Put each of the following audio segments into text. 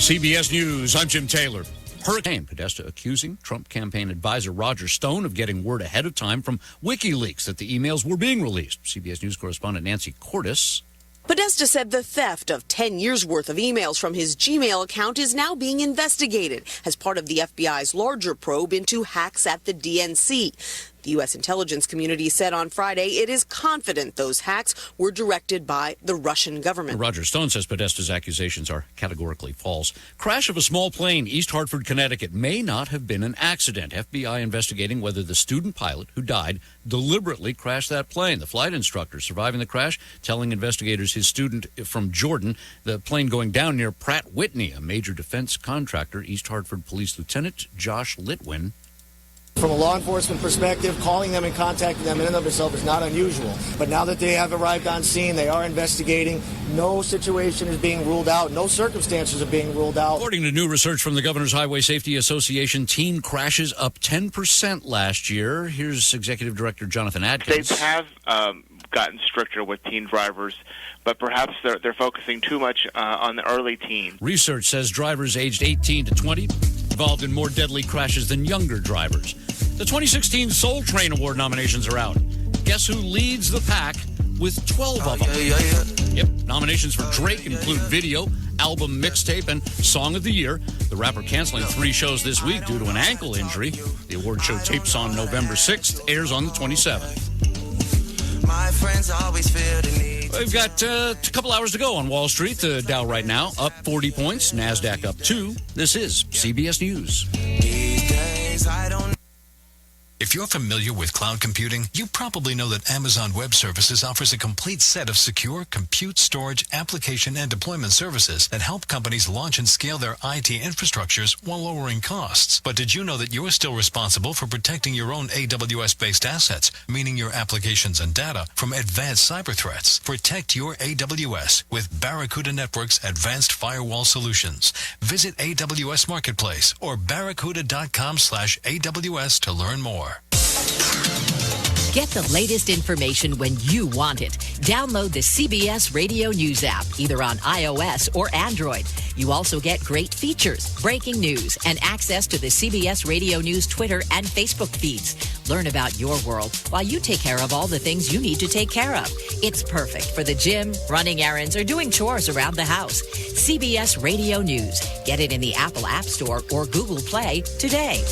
CBS News, I'm Jim Taylor. Hurricane Podesta accusing Trump campaign advisor Roger Stone of getting word ahead of time from WikiLeaks that the emails were being released. CBS News correspondent Nancy Cordes. Podesta said the theft of 10 years' worth of emails from his Gmail account is now being investigated as part of the FBI's larger probe into hacks at the DNC. The U.S. intelligence community said on Friday it is confident those hacks were directed by the Russian government. Roger Stone says Podesta's accusations are categorically false. Crash of a small plane, East Hartford, Connecticut, may not have been an accident. FBI investigating whether the student pilot who died deliberately crashed that plane. The flight instructor surviving the crash telling investigators his student from Jordan, the plane going down near Pratt Whitney, a major defense contractor. East Hartford Police Lieutenant Josh Litwin. From a law enforcement perspective, calling them and contacting them in and of itself is not unusual. But now that they have arrived on scene, they are investigating. No situation is being ruled out. No circumstances are being ruled out. According to new research from the Governor's Highway Safety Association, teen crashes up 10% last year. Here's Executive Director Jonathan Adkins. States have gotten stricter with teen drivers, but perhaps they're focusing too much on the early teens. Research says drivers aged 18 to 20 involved in more deadly crashes than younger drivers. The 2016 Soul Train Award nominations are out. Guess who leads the pack with 12 of them? Yep, nominations for Drake include Video, Album, Mixtape, and Song of the Year. The rapper canceling 3 shows this week due to an ankle injury. The award show tapes on November 6th, airs on the 27th. My friends always feel the need. We've got a couple hours to go on Wall Street. The Dow right now up 40 points, NASDAQ up 2. This is CBS News. These days I don't. If you're familiar with cloud computing, you probably know that Amazon Web Services offers a complete set of secure compute, storage, application, and deployment services that help companies launch and scale their IT infrastructures while lowering costs. But did you know that you're still responsible for protecting your own AWS-based assets, meaning your applications and data, from advanced cyber threats? Protect your AWS with Barracuda Network's advanced firewall solutions. Visit AWS Marketplace or barracuda.com/AWS to learn more. Get the latest information when you want it. Download the CBS Radio News app, either on iOS or Android. You also get great features, breaking news, and access to the CBS Radio News Twitter and Facebook feeds. Learn about your world while you take care of all the things you need to take care of. It's perfect for the gym, running errands, or doing chores around the house. CBS Radio News. Get it in the Apple App Store or Google Play today.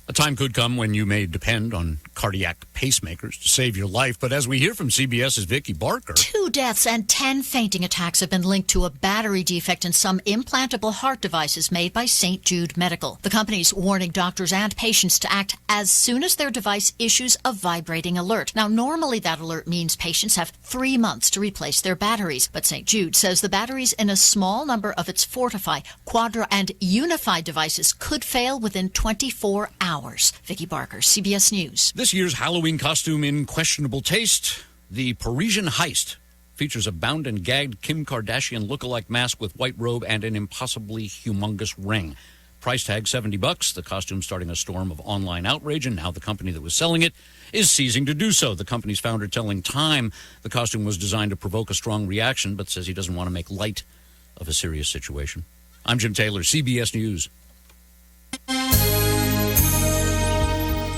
A time could come when you may depend on cardiac pacemakers to save your life, but as we hear from CBS's Vicki Barker... 2 deaths and 10 fainting attacks have been linked to a battery defect in some implantable heart devices made by St. Jude Medical. The company's warning doctors and patients to act as soon as their device issues a vibrating alert. Now, normally that alert means patients have 3 months to replace their batteries, but St. Jude says the batteries in a small number of its Fortify, Quadra, and Unify devices could fail within 24 hours. Vicki Barker, CBS News. This year's Halloween costume in questionable taste, the Parisian Heist, features a bound and gagged Kim Kardashian lookalike mask with white robe and an impossibly humongous ring. Price tag $70. The costume starting a storm of online outrage, and now the company that was selling it is ceasing to do so. The company's founder telling Time the costume was designed to provoke a strong reaction, but says he doesn't want to make light of a serious situation. I'm Jim Taylor, CBS News.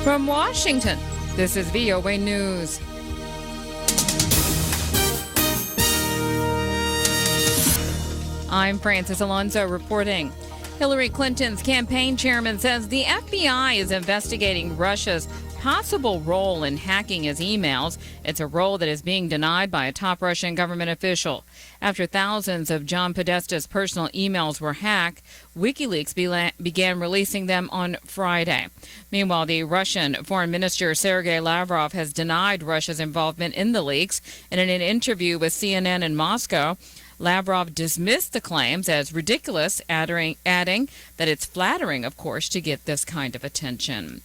From Washington, this is VOA News. I'm Francis Alonso reporting. Hillary Clinton's campaign chairman says the FBI is investigating Russia's possible role in hacking his emails. It's a role that is being denied by a top Russian government official. After thousands of John Podesta's personal emails were hacked, WikiLeaks began releasing them on Friday. Meanwhile, the Russian Foreign Minister Sergei Lavrov has denied Russia's involvement in the leaks. And in an interview with CNN in Moscow, Lavrov dismissed the claims as ridiculous, adding that it's flattering, of course, to get this kind of attention.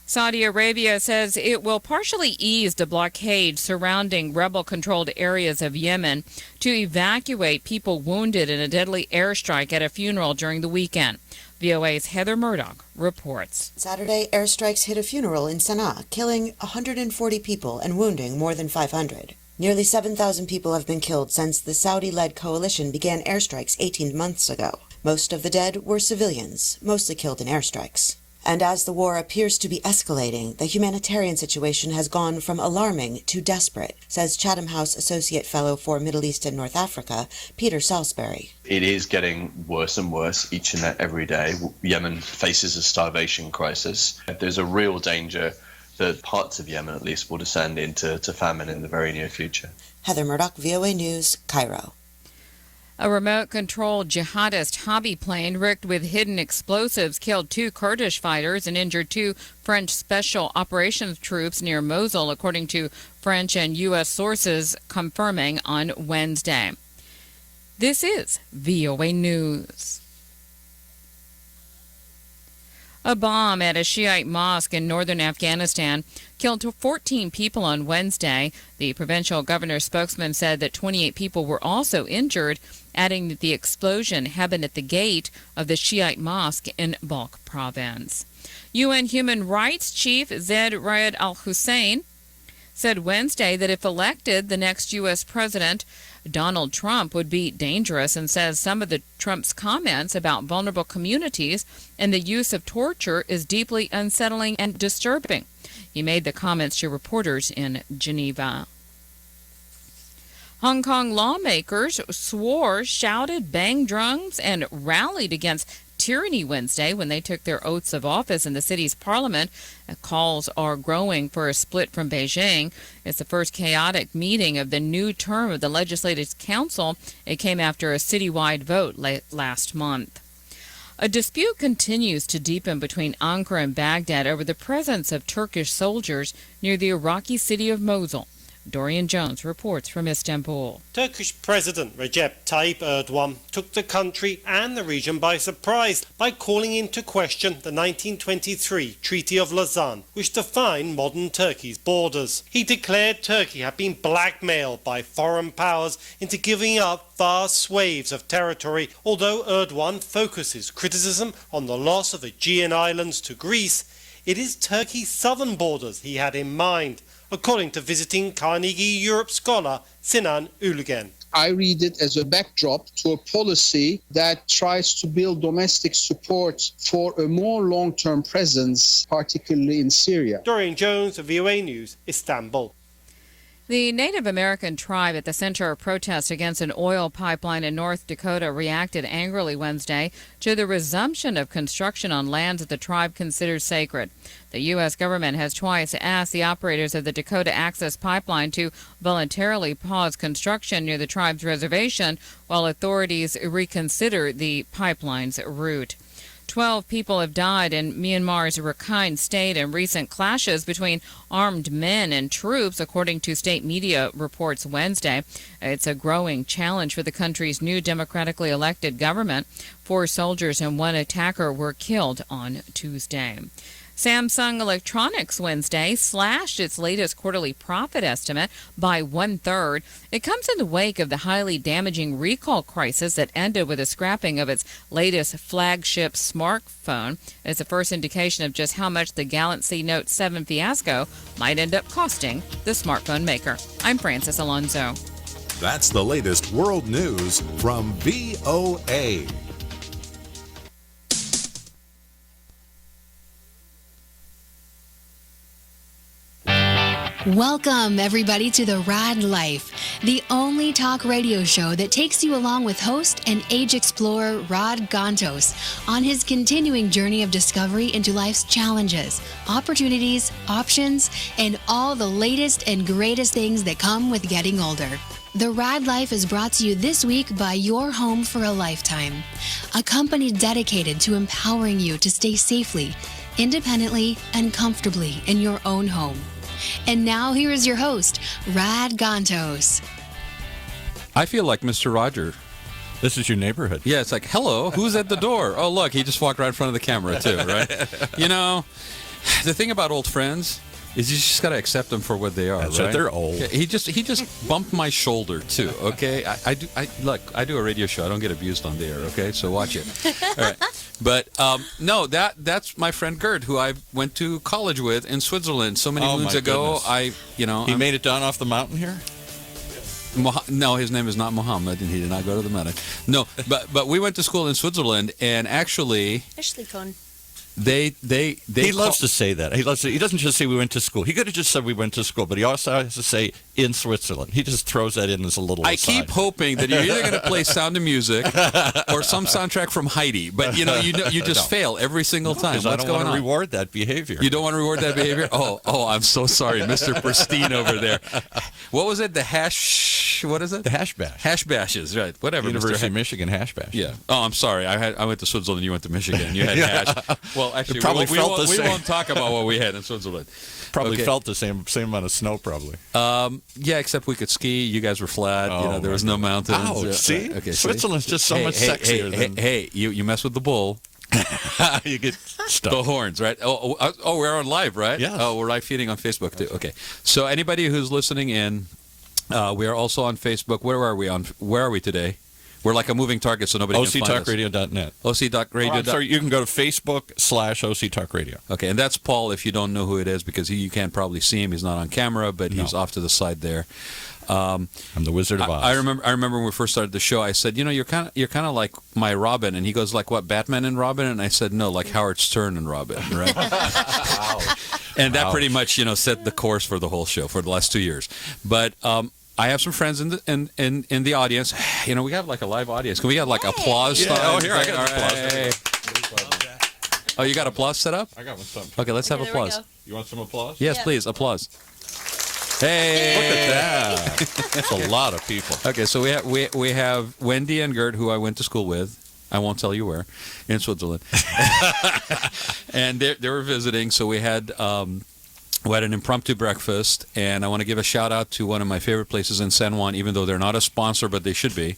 Saudi Arabia says it will partially ease the blockade surrounding rebel-controlled areas of Yemen to evacuate people wounded in a deadly airstrike at a funeral during the weekend. VOA's Heather Murdoch reports. Saturday, airstrikes hit a funeral in Sana'a, killing 140 people and wounding more than 500. Nearly 7,000 people have been killed since the Saudi-led coalition began airstrikes 18 months ago. Most of the dead were civilians, mostly killed in airstrikes. And as the war appears to be escalating, the humanitarian situation has gone from alarming to desperate, says Chatham House Associate Fellow for Middle East and North Africa, Peter Salisbury. It is getting worse and worse each and every day. Yemen faces a starvation crisis. There's a real danger that parts of Yemen, at least, will descend into famine in the very near future. Heather Murdoch, VOA News, Cairo. A remote-controlled jihadist hobby plane rigged with hidden explosives killed 2 Kurdish fighters and injured 2 French special operations troops near Mosul, according to French and U.S. sources confirming on Wednesday. This is VOA News. A bomb at a Shiite mosque in northern Afghanistan killed 14 people on Wednesday. The provincial governor's spokesman said that 28 people were also injured, adding that the explosion happened at the gate of the Shiite mosque in Balkh province. UN Human Rights Chief Zeid Ra'ad al-Hussein said Wednesday that if elected, the next U.S. president, Donald Trump, would be dangerous, and says some of Trump's comments about vulnerable communities and the use of torture is deeply unsettling and disturbing. He made the comments to reporters in Geneva. Hong Kong lawmakers swore, shouted, banged drums, and rallied against tyranny Wednesday when they took their oaths of office in the city's parliament. Calls are growing for a split from Beijing. It's the first chaotic meeting of the new term of the Legislative Council. It came after a citywide vote last month. A dispute continues to deepen between Ankara and Baghdad over the presence of Turkish soldiers near the Iraqi city of Mosul. Dorian Jones reports from Istanbul. Turkish President Recep Tayyip Erdogan took the country and the region by surprise by calling into question the 1923 Treaty of Lausanne, which defined modern Turkey's borders. He declared Turkey had been blackmailed by foreign powers into giving up vast swathes of territory, although Erdogan focuses criticism on the loss of Aegean islands to Greece. It is Turkey's southern borders he had in mind, according to visiting Carnegie Europe scholar Sinan Ülgen. I read it as a backdrop to a policy that tries to build domestic support for a more long-term presence, particularly in Syria. Dorian Jones, VOA News, Istanbul. The Native American tribe at the center of protests against an oil pipeline in North Dakota reacted angrily Wednesday to the resumption of construction on lands that the tribe considers sacred. The U.S. government has twice asked the operators of the Dakota Access Pipeline to voluntarily pause construction near the tribe's reservation while authorities reconsider the pipeline's route. 12 people have died in Myanmar's Rakhine state in recent clashes between armed men and troops, according to state media reports Wednesday. It's a growing challenge for the country's new democratically elected government. 4 soldiers and 1 attacker were killed on Tuesday. Samsung Electronics Wednesday slashed its latest quarterly profit estimate by 1/3. It comes in the wake of the highly damaging recall crisis that ended with the scrapping of its latest flagship smartphone. It's the first indication of just how much the Galaxy Note 7 fiasco might end up costing the smartphone maker. I'm Frances Alonso. That's the latest world news from VOA. Welcome, everybody, to the Raad Life, the only talk radio show that takes you along with host and age explorer Raad Ghantous on his continuing journey of discovery into life's challenges, opportunities, options, and all the latest and greatest things that come with getting older. The Raad Life is brought to you this week by Your Home for a Lifetime, a company dedicated to empowering you to stay safely, independently, and comfortably in your own home. And now here is your host, Raad Ghantous. I feel like Mr. Roger. This is your neighborhood. Yeah, it's like, hello, who's at the door? Oh, look, he just walked right in front of the camera, too, right? You know, the thing about old friends is you just got to accept them for what they are. That's right? right. They're old. Yeah, he just bumped my shoulder too. Okay, I do a radio show. I don't get abused on the air. Okay, so watch it. All right, but no, that's my friend Gert, who I went to college with in Switzerland so many moons ago. Goodness. He made it down off the mountain here. No, his name is not Muhammad, and he did not go to the Mecca. No, but we went to school in Switzerland, and actually, they he loves to say that. He doesn't just say we went to school. He could have just said we went to school, but he also has to say in Switzerland. He just throws that in as a little aside. Keep hoping that you're either going to play Sound of Music or some soundtrack from Heidi, but you just fail every single time. What's I don't going want on? to reward that behavior. You don't want to reward that behavior? Oh, I'm so sorry, Mr. Pristine over there. What was it? The hash? What is it? The hash bash. Hash bashes, right? Whatever. University of Michigan hash bash. Yeah. Oh, I'm sorry. I went to Switzerland. You went to Michigan. You had hash. Well, actually, we won't talk about what we had in Switzerland. Probably felt the same amount of snow, probably. Yeah, except we could ski. You guys were flat. There was no mountains. Oh, see? Okay, Switzerland's just so much sexier than... Hey, you mess with the bull. You get stuck. The horns, right? Oh, we're on live, right? Yeah. Oh, we're live feeding on Facebook, too. Okay. So anybody who's listening in, we are also on Facebook. Where are we today? We're like a moving target, so nobody can find us. OCTalkradio.net. OC.radio. I'm sorry, you can go to Facebook/OC Talk Radio. Okay, and that's Paul, if you don't know who it is, because you can't probably see him. He's not on camera, but he's off to the side there. I'm the Wizard of Oz. I remember when we first started the show, I said, you're kind of like my Robin. And he goes, like what, Batman and Robin? And I said, no, like Howard Stern and Robin, right? And that pretty much, set the course for the whole show for the last 2 years. But I have some friends in the audience. We have like a live audience. Can we have like applause? Yeah. Oh, here, I got applause. Hey. Oh, you got applause set up? I got one. Something. Okay, let's have applause. You want some applause? Yes, please. Applause. Hey! Look at that. That's a lot of people. Okay, so we have Wendy and Gert, who I went to school with. I won't tell you where, in Switzerland. And they were visiting, so we had an impromptu breakfast, and I want to give a shout out to one of my favorite places in San Juan, even though they're not a sponsor, but they should be.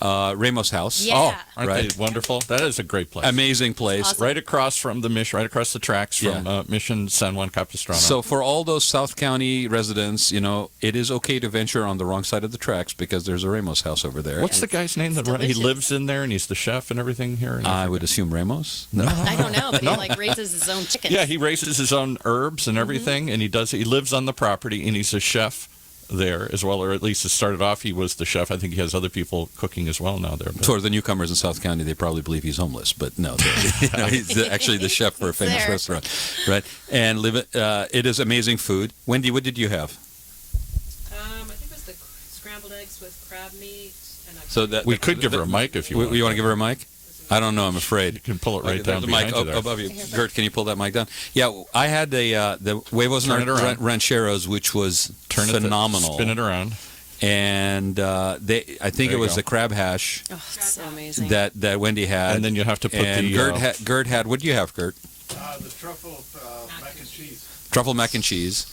Ramos House. Yeah. Aren't they wonderful? That is a great place. Amazing place. Awesome. Right across from the Mission, right across the tracks from Mission San Juan Capistrano. So for all those South County residents, it is okay to venture on the wrong side of the tracks because there's a Ramos House over there. What's the guy's name that he lives in there and he's the chef and everything here? I would assume Ramos. No. I don't know, but he raises his own chickens. Yeah, he raises his own herbs and everything, and he lives on the property, and he's a chef there as well, or at least it started off he was the chef. I think he has other people cooking as well now there. For the newcomers in South County, they probably believe he's homeless, but no, he's actually the chef for a famous restaurant, right? And it is amazing food. Wendy, what did you have? I think it was the scrambled eggs with crab meat. And we could give her a mic if you want. You want to give her a mic? I don't know. I'm afraid. You can pull it right down the behind mic you there. above you. Gert, can you pull that mic down? Yeah, I had the Huevos Rancheros, which was phenomenal. Spin it around. And I think it was the crab hash. Oh, it's so amazing. That Wendy had. And then you have to put Gert had. What do you have, Gert? The truffle mac and cheese. Truffle mac and cheese.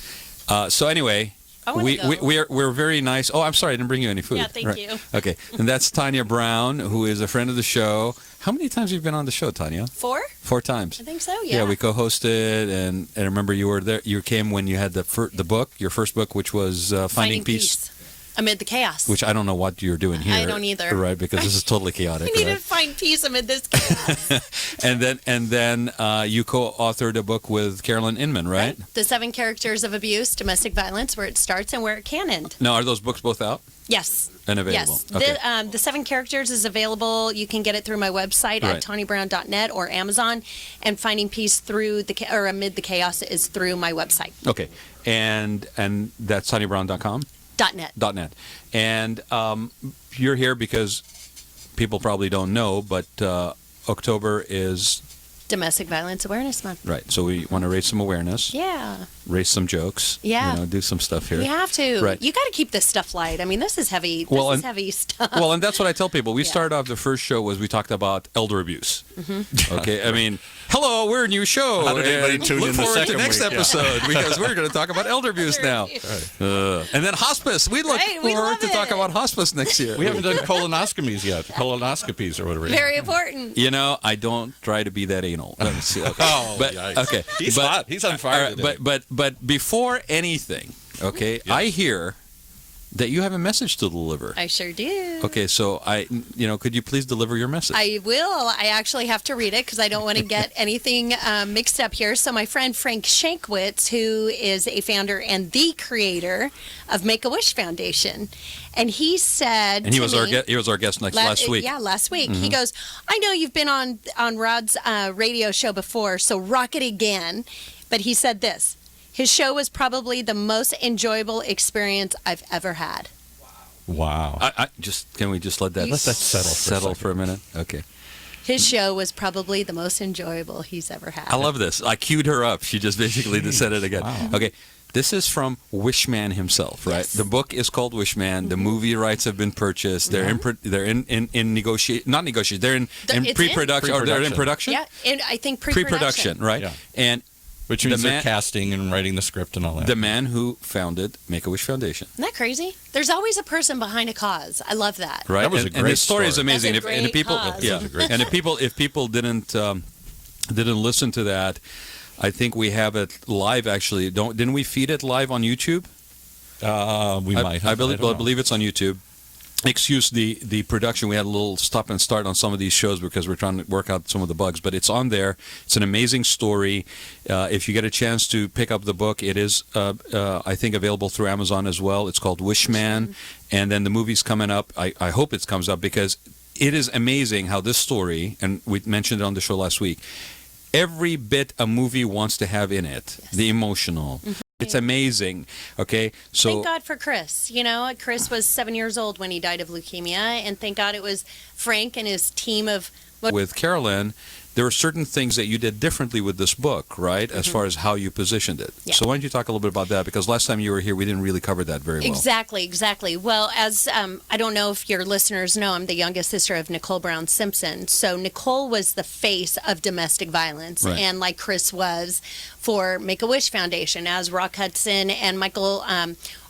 So anyway. We're very nice. Oh, I'm sorry, I didn't bring you any food. Yeah, thank you. Okay, and that's Tanya Brown, who is a friend of the show. How many times have you been on the show, Tanya? 4? 4 times. I think so. Yeah. Yeah, we co-hosted, and I remember you were there. You came when you had the book, your first book, which was Finding Peace. Amid the chaos. Which I don't know what you're doing here. I don't either. Right, because this is totally chaotic. We need to find peace amid this chaos. and then you co-authored a book with Carolyn Inman, right? The 7 Characters of Abuse, Domestic Violence, Where It Starts and Where It Can End. Now, are those books both out? Yes. And available? Yes. Okay. The 7 Characters is available. You can get it through my website at TawnyBrown.net or Amazon. And Finding Peace Amid the Chaos is through my website. Okay. And that's TawnyBrown.com? .net. And you're here because people probably don't know, but October is Domestic Violence Awareness Month. Right. So we want to raise some awareness. Yeah. Raise some jokes. Yeah. Do some stuff here. We have to. Right. You got to keep this stuff light. I mean, this is heavy. This is heavy stuff. Well, and that's what I tell people. We started off, the first show we talked about elder abuse. Mm-hmm. Okay. I mean, hello, we're a new show. How did anybody tune in the forward second to next week? episode because we're going to talk about elder abuse now. And then hospice. We look forward to talk about hospice next year. We haven't done colonoscopies yet. Colonoscopies or whatever. Very important. I don't try to be that anal. Okay. Yikes. Okay. He's hot. He's on fire today. But before anything, okay, I hear that you have a message to deliver. I sure do. Okay, so could you please deliver your message? I will. I actually have to read it because I don't want to get anything mixed up here. So my friend Frank Shankwitz, who is a founder and the creator of Make-A-Wish Foundation, and he said, and he was our guest last week. Yeah, last week. Mm-hmm. He goes, I know you've been on Rod's radio show before, so rock it again. But he said this. His show was probably the most enjoyable experience I've ever had. Wow. Can we just let that settle for a minute? Okay. His show was probably the most enjoyable he's ever had. I love this. I queued her up. She just basically said it again. Wow. Okay. This is from Wishman himself, right? Yes. The book is called Wishman. Mm-hmm. The movie rights have been purchased. They're in negotiation, not negotiation. They're in pre-production, or they're in production. Yeah, and I think pre-production, right? Yeah. And which means they're casting and writing the script and all that. The man who founded Make-A-Wish Foundation. Isn't that crazy? There's always a person behind a cause. I love that. Right. That was a great and his story is amazing. That's a great cause. And if people didn't listen to that, I think we have it live. Actually, didn't we feed it live on YouTube? We might have. I believe it's on YouTube. Excuse the production. We had a little stop and start on some of these shows because we're trying to work out some of the bugs, but it's on there. It's an amazing story. If you get a chance to pick up the book, it is, I think, available through Amazon as well. It's called Wishman, and then the movie's coming up. I hope it comes up because it is amazing how this story, and we mentioned it on the show last week, every bit a movie wants to have in it, the emotional. Mm-hmm. It's amazing. Okay, so thank God for Chris. Chris was 7 years old when he died of leukemia, and thank God it was Frank and his team of. With Carolyn, there are certain things that you did differently with this book, right? As far as how you positioned it. Yeah. So why don't you talk a little bit about that? Because last time you were here, we didn't really cover that very well. Exactly. Well, as I don't know if your listeners know, I'm the youngest sister of Nicole Brown Simpson. So Nicole was the face of domestic violence, right. And like Chris was for Make-A-Wish Foundation, as Raad Ghantous and Michael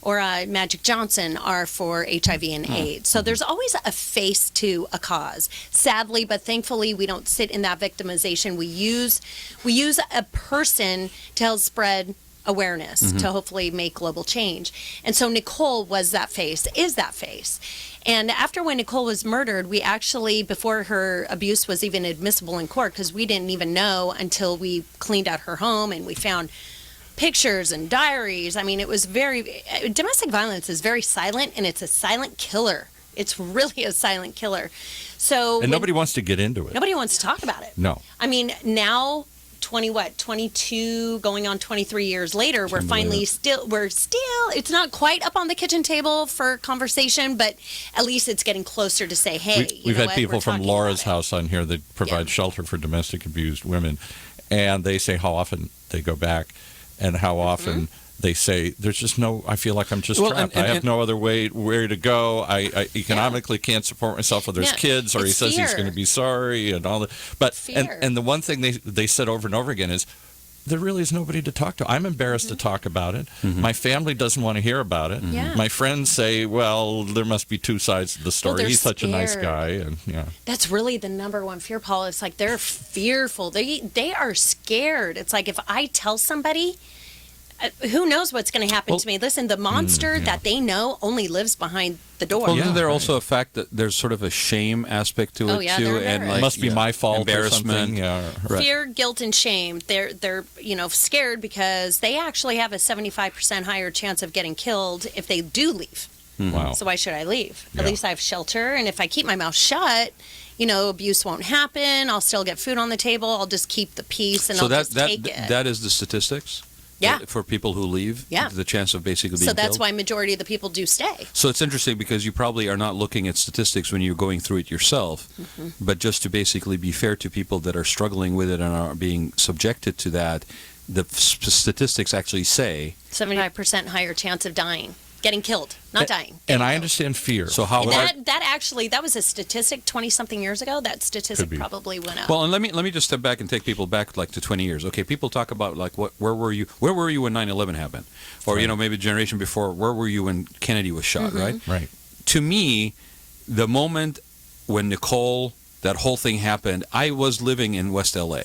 Magic Johnson are for HIV and AIDS. So there's always a face to a cause. Sadly, but thankfully, we don't sit in that victimization. We use a person to help spread awareness to hopefully make global change. And so Nicole is that face. And after when Nicole was murdered, we actually, before her abuse was even admissible in court, because we didn't even know until we cleaned out her home and we found pictures and diaries. I mean, it was domestic violence is very silent, and it's a silent killer. It's really a silent killer. So nobody wants to get into it. Nobody wants to talk about it. No. I mean, now 22 going on 23 years later, we're still it's not quite up on the kitchen table for conversation, but at least it's getting closer to say, hey, we've had people from Laura's house on here that provide shelter for domestic abused women, and they say how often they go back and how often they say, there's just no, I feel like I'm just trapped. I have no other where to go. I economically can't support myself with his kids, or he says he's going to be sorry and all that. But and the one thing they said over and over again is, there really is nobody to talk to. I'm embarrassed to talk about it. My family doesn't want to hear about it. My friends say, well, there must be two sides to the story. He's such a nice guy. And that's really the number one fear, Paul. It's like they're fearful. They are scared. It's like if I tell somebody, who knows what's going to happen to me? Listen, the monster that they know only lives behind the door. Well, isn't there also a fact that there's sort of a shame aspect to it too, and it must be my fault, embarrassment, fear, guilt, and shame. They're scared because they actually have a 75% higher chance of getting killed if they do leave. Wow. So why should I leave? At least I have shelter, and if I keep my mouth shut, abuse won't happen. I'll still get food on the table. I'll just keep the peace, and just take it. That is the statistics. Yeah. For people who leave, the chance of basically being killed. So that's why majority of the people do stay. So it's interesting because you probably are not looking at statistics when you're going through it yourself, but just to basically be fair to people that are struggling with it and are being subjected to that, the statistics actually say 75% higher chance of dying. Getting killed, not dying. And I understand fear. So how that was a statistic 20-something years ago. That statistic probably went up. Well, and let me just step back and take people back like to 20 years. Okay, people talk about like where were you when 9/11 happened, or maybe a generation before, where were you when Kennedy was shot, right? Right. To me, the moment when Nicole, that whole thing happened, I was living in West LA.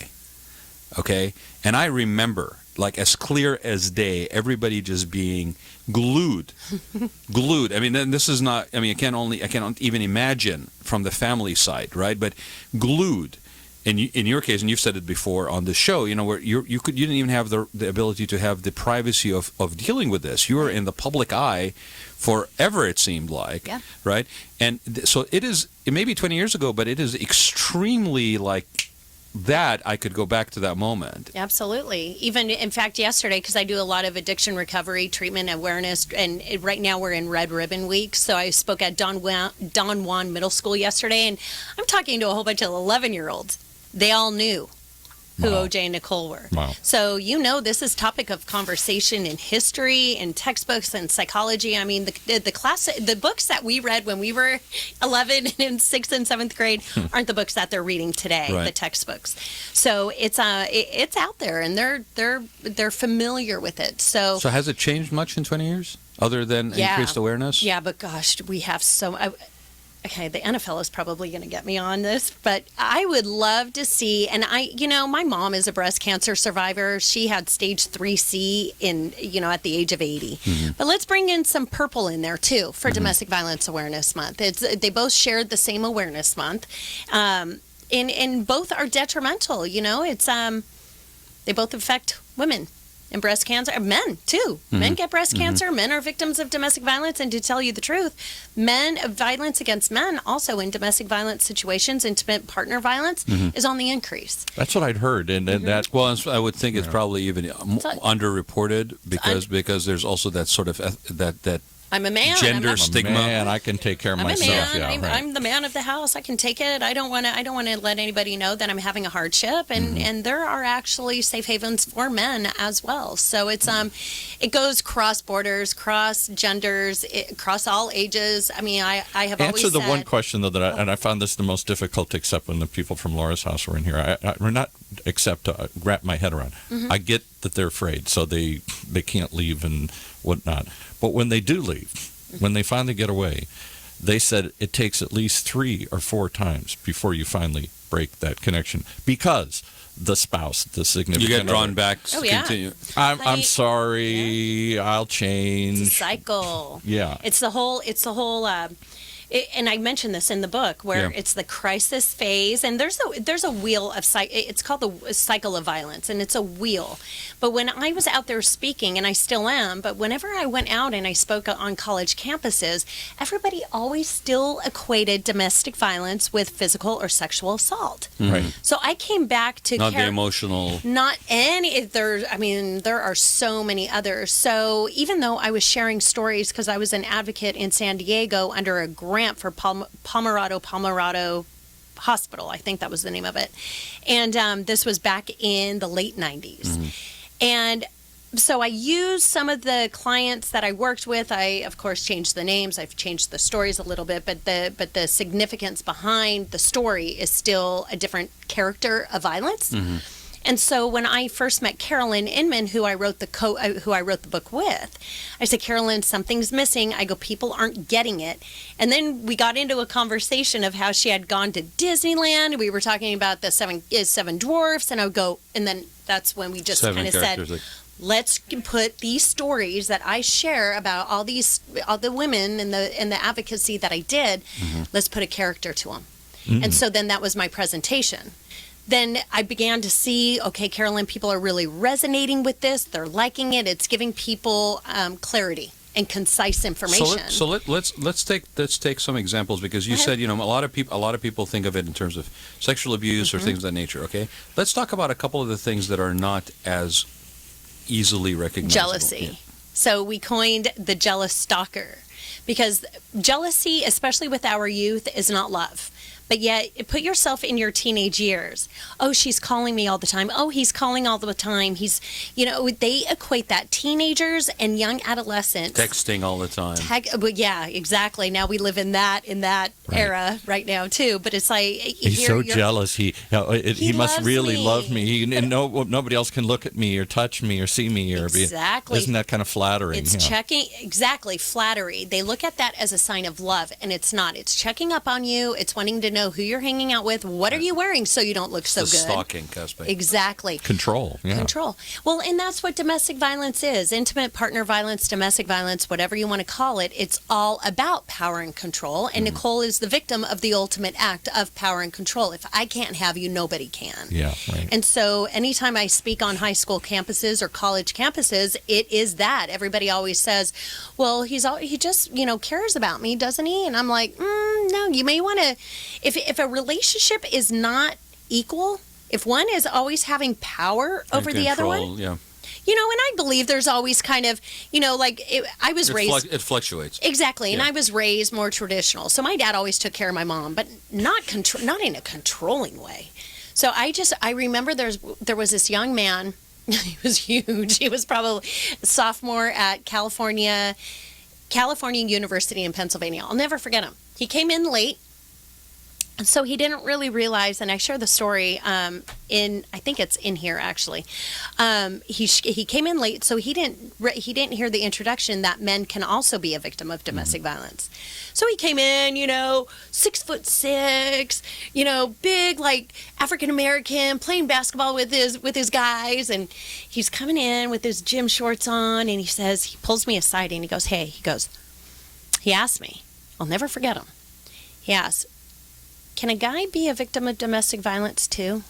Okay, and I remember like as clear as day. Everybody just being glued. I mean, then this is not. I mean, I can't even imagine from the family side, right? But glued. And in your case, and you've said it before on the show, where you didn't even have the ability to have the privacy of dealing with this. You were in the public eye forever, it seemed like, right? And so it may be 20 years ago, but it is extremely like that. I could go back to that moment. Absolutely. Even, in fact, yesterday, because I do a lot of addiction recovery, treatment, awareness, and right now we're in Red Ribbon Week, so I spoke at Don Juan Middle School yesterday, and I'm talking to a whole bunch of 11-year-olds. They all knew who OJ and Nicole were. Wow. So, this is topic of conversation in history and textbooks and psychology. I mean, the books that we read when we were 11 and in 6th and 7th grade aren't the books that they're reading today, the textbooks. So it's out there, and they're familiar with it. So has it changed much in 20 years, other than increased awareness? Yeah, but gosh, we have okay, the NFL is probably going to get me on this, but I would love to see, and my mom is a breast cancer survivor. She had stage 3C at the age of 80. Mm-hmm. But let's bring in some purple in there too for Domestic Violence Awareness Month. They both shared the same awareness month. And both are detrimental, they both affect women. And breast cancer, men too. Mm-hmm. Men get breast cancer. Men are victims of domestic violence. And to tell you the truth, violence against men also in domestic violence situations, intimate partner violence, is on the increase. That's what I'd heard. And that, well, I would think it's probably even underreported because there's also that sort of that I'm a man. Gender stigma. Man, I can take care of myself. I'm a man. I'm the man of the house. I can take it. I don't want to let anybody know that I'm having a hardship. And there are actually safe havens for men as well. So it's it goes cross borders, cross genders, across all ages. I mean, I have always said. Answer the one question though and I found this the most difficult to accept when the people from Laura's house were in here. We're not accept to wrap my head around. Mm-hmm. I get that they're afraid, so they can't leave and whatnot. But when they do leave, when they finally get away, they said it takes at least 3 or 4 times before you finally break that connection because the spouse, the significant you get drawn other, back. Oh, yeah. Continue. I'm sorry. I'll change. It's a cycle. Yeah. It's the whole. And I mentioned this in the book where it's the crisis phase, and there's a wheel of it's called the cycle of violence, and it's a wheel. But when I was out there speaking, and I still am, but whenever I went out and I spoke on college campuses, everybody always still equated domestic violence with physical or sexual assault. Right. So I came back to not the emotional. Not any. There are so many others. So even though I was sharing stories because I was an advocate in San Diego under a grant for Palmerado Hospital, I think that was the name of it, and this was back in the late 90s, and so I used some of the clients that I worked with. I of course changed the names, I've changed the stories a little bit, but the significance behind the story is still a different character of violence. And so when I first met Carolyn Inman, who I wrote the book with, I said, Carolyn, something's missing. I go, people aren't getting it. And then we got into a conversation of how she had gone to Disneyland. We were talking about the seven dwarfs, and I would go, and then that's when we just kind of said, let's put these stories that I share about all the women and the advocacy that I did. Let's put a character to them. And so then that was my presentation. Then I began to see, okay, Carolyn, people are really resonating with this. They're liking it. It's giving people clarity and concise information. So let's take some examples, because you said a lot of people think of it in terms of sexual abuse or things of that nature. Okay, let's talk about a couple of the things that are not as easily recognizable. Jealousy. Yeah. So we coined the jealous stalker, because jealousy, especially with our youth, is not love. But yet, put yourself in your teenage years. Oh, she's calling me all the time. Oh, he's calling all the time. He's, they equate that. Teenagers and young adolescents. Texting all the time. Yeah, exactly. Now we live in that era right now, too. But it's like... He's so jealous. He must really love me. Nobody else can look at me or touch me or see me. Exactly. Isn't that kind of flattering? It's checking... Exactly, flattery. They look at that as a sign of love, and it's not. It's checking up on you. It's wanting to know who you're hanging out with. What are you wearing so you don't look so the good? Stalking aspect. Exactly. Control. Yeah. Control. Well, and that's what domestic violence is. Intimate partner violence, domestic violence, whatever you want to call it. It's all about power and control. And Nicole is the victim of the ultimate act of power and control. If I can't have you, nobody can. Yeah, right. And so anytime I speak on high school campuses or college campuses, it is that. Everybody always says, well, he just, cares about me, doesn't he? And I'm like, no, you may want to, if a relationship is not equal, if one is always having power over the other one, yeah. and I believe there's always kind of, I was raised. It fluctuates. Exactly, and Yeah. I was raised more traditional. So my dad always took care of my mom, but not in a controlling way. So I remember there was this young man. He was huge. He was probably a sophomore at California University in Pennsylvania. I'll never forget him. He came in late. And so he didn't really realize, and I share the story I think it's in here actually. He came in late, so he didn't hear the introduction that men can also be a victim of domestic violence. So he came in, 6'6", big like African American, playing basketball with his guys, and he's coming in with his gym shorts on, and he pulls me aside and he goes, "Hey," he asked me, I'll never forget him. He asked, "Can a guy be a victim of domestic violence too?"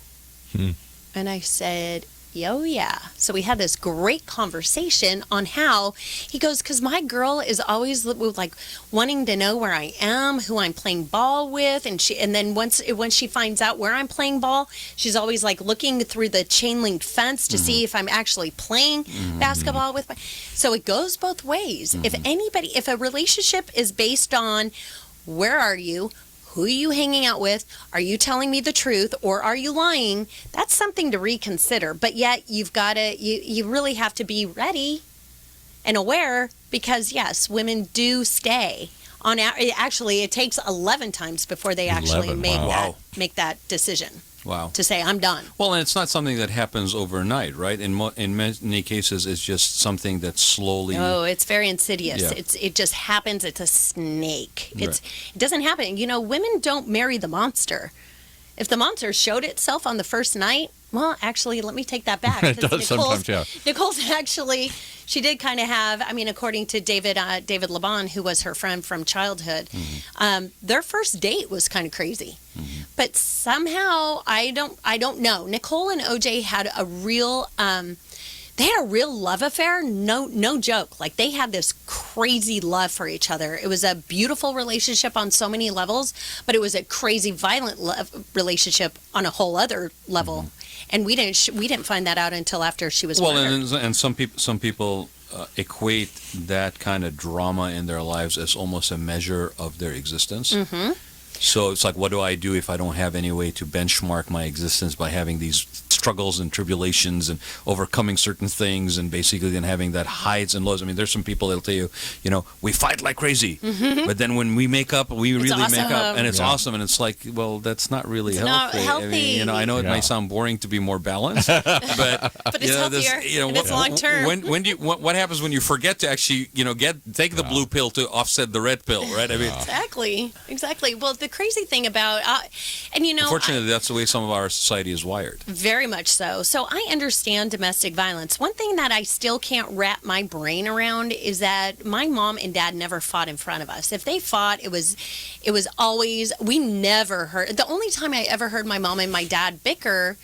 And I said, "Oh, yeah." So we had this great conversation on how he goes, because my girl is always like wanting to know where I am, who I'm playing ball with. And then once she finds out where I'm playing ball, she's always like looking through the chain link fence to see if I'm actually playing basketball with so it goes both ways. If a relationship is based on where are you, who are you hanging out with? Are you telling me the truth or are you lying? That's something to reconsider. But yet you've got to, you really have to be ready and aware because, yes, women do stay. Actually, it takes 11 times before they actually make that decision. Wow. To say, I'm done. Well, and it's not something that happens overnight, right? In many cases, it's just something that slowly... Oh, it's very insidious. Yeah. It just happens. It's a snake. Right. It doesn't happen. Women don't marry the monster. If the monster showed itself on the first night, well, actually, let me take that back. It does sometimes, yeah. Nicole's actually, she did kind of have, according to David Laban, who was her friend from childhood, their first date was kind of crazy. But somehow, I don't know. Nicole and OJ had a real... they had a real love affair, no joke. Like, they had this crazy love for each other. It was a beautiful relationship on so many levels, but it was a crazy, violent relationship on a whole other level. And we didn't find that out until after she was murdered. And some people equate that kind of drama in their lives as almost a measure of their existence. So it's like, what do I do if I don't have any way to benchmark my existence by having these struggles and tribulations and overcoming certain things and basically then having that highs and lows? I mean, there's some people that'll tell you, we fight like crazy, but then when we make up, we really awesome. make up, and it's awesome. And it's like, well, that's not really healthy. Not healthy. I mean, I know it might sound boring to be more balanced, but it's healthier and it's long term. What happens when you forget to actually, take the blue pill to offset the red pill, right? I mean, exactly. Well, the crazy thing about, unfortunately, that's the way some of our society is wired. Very much so. So I understand domestic violence. One thing that I still can't wrap my brain around is that my mom and dad never fought in front of us. If they fought, it was always, we never heard. The only time I ever heard my mom and my dad bicker,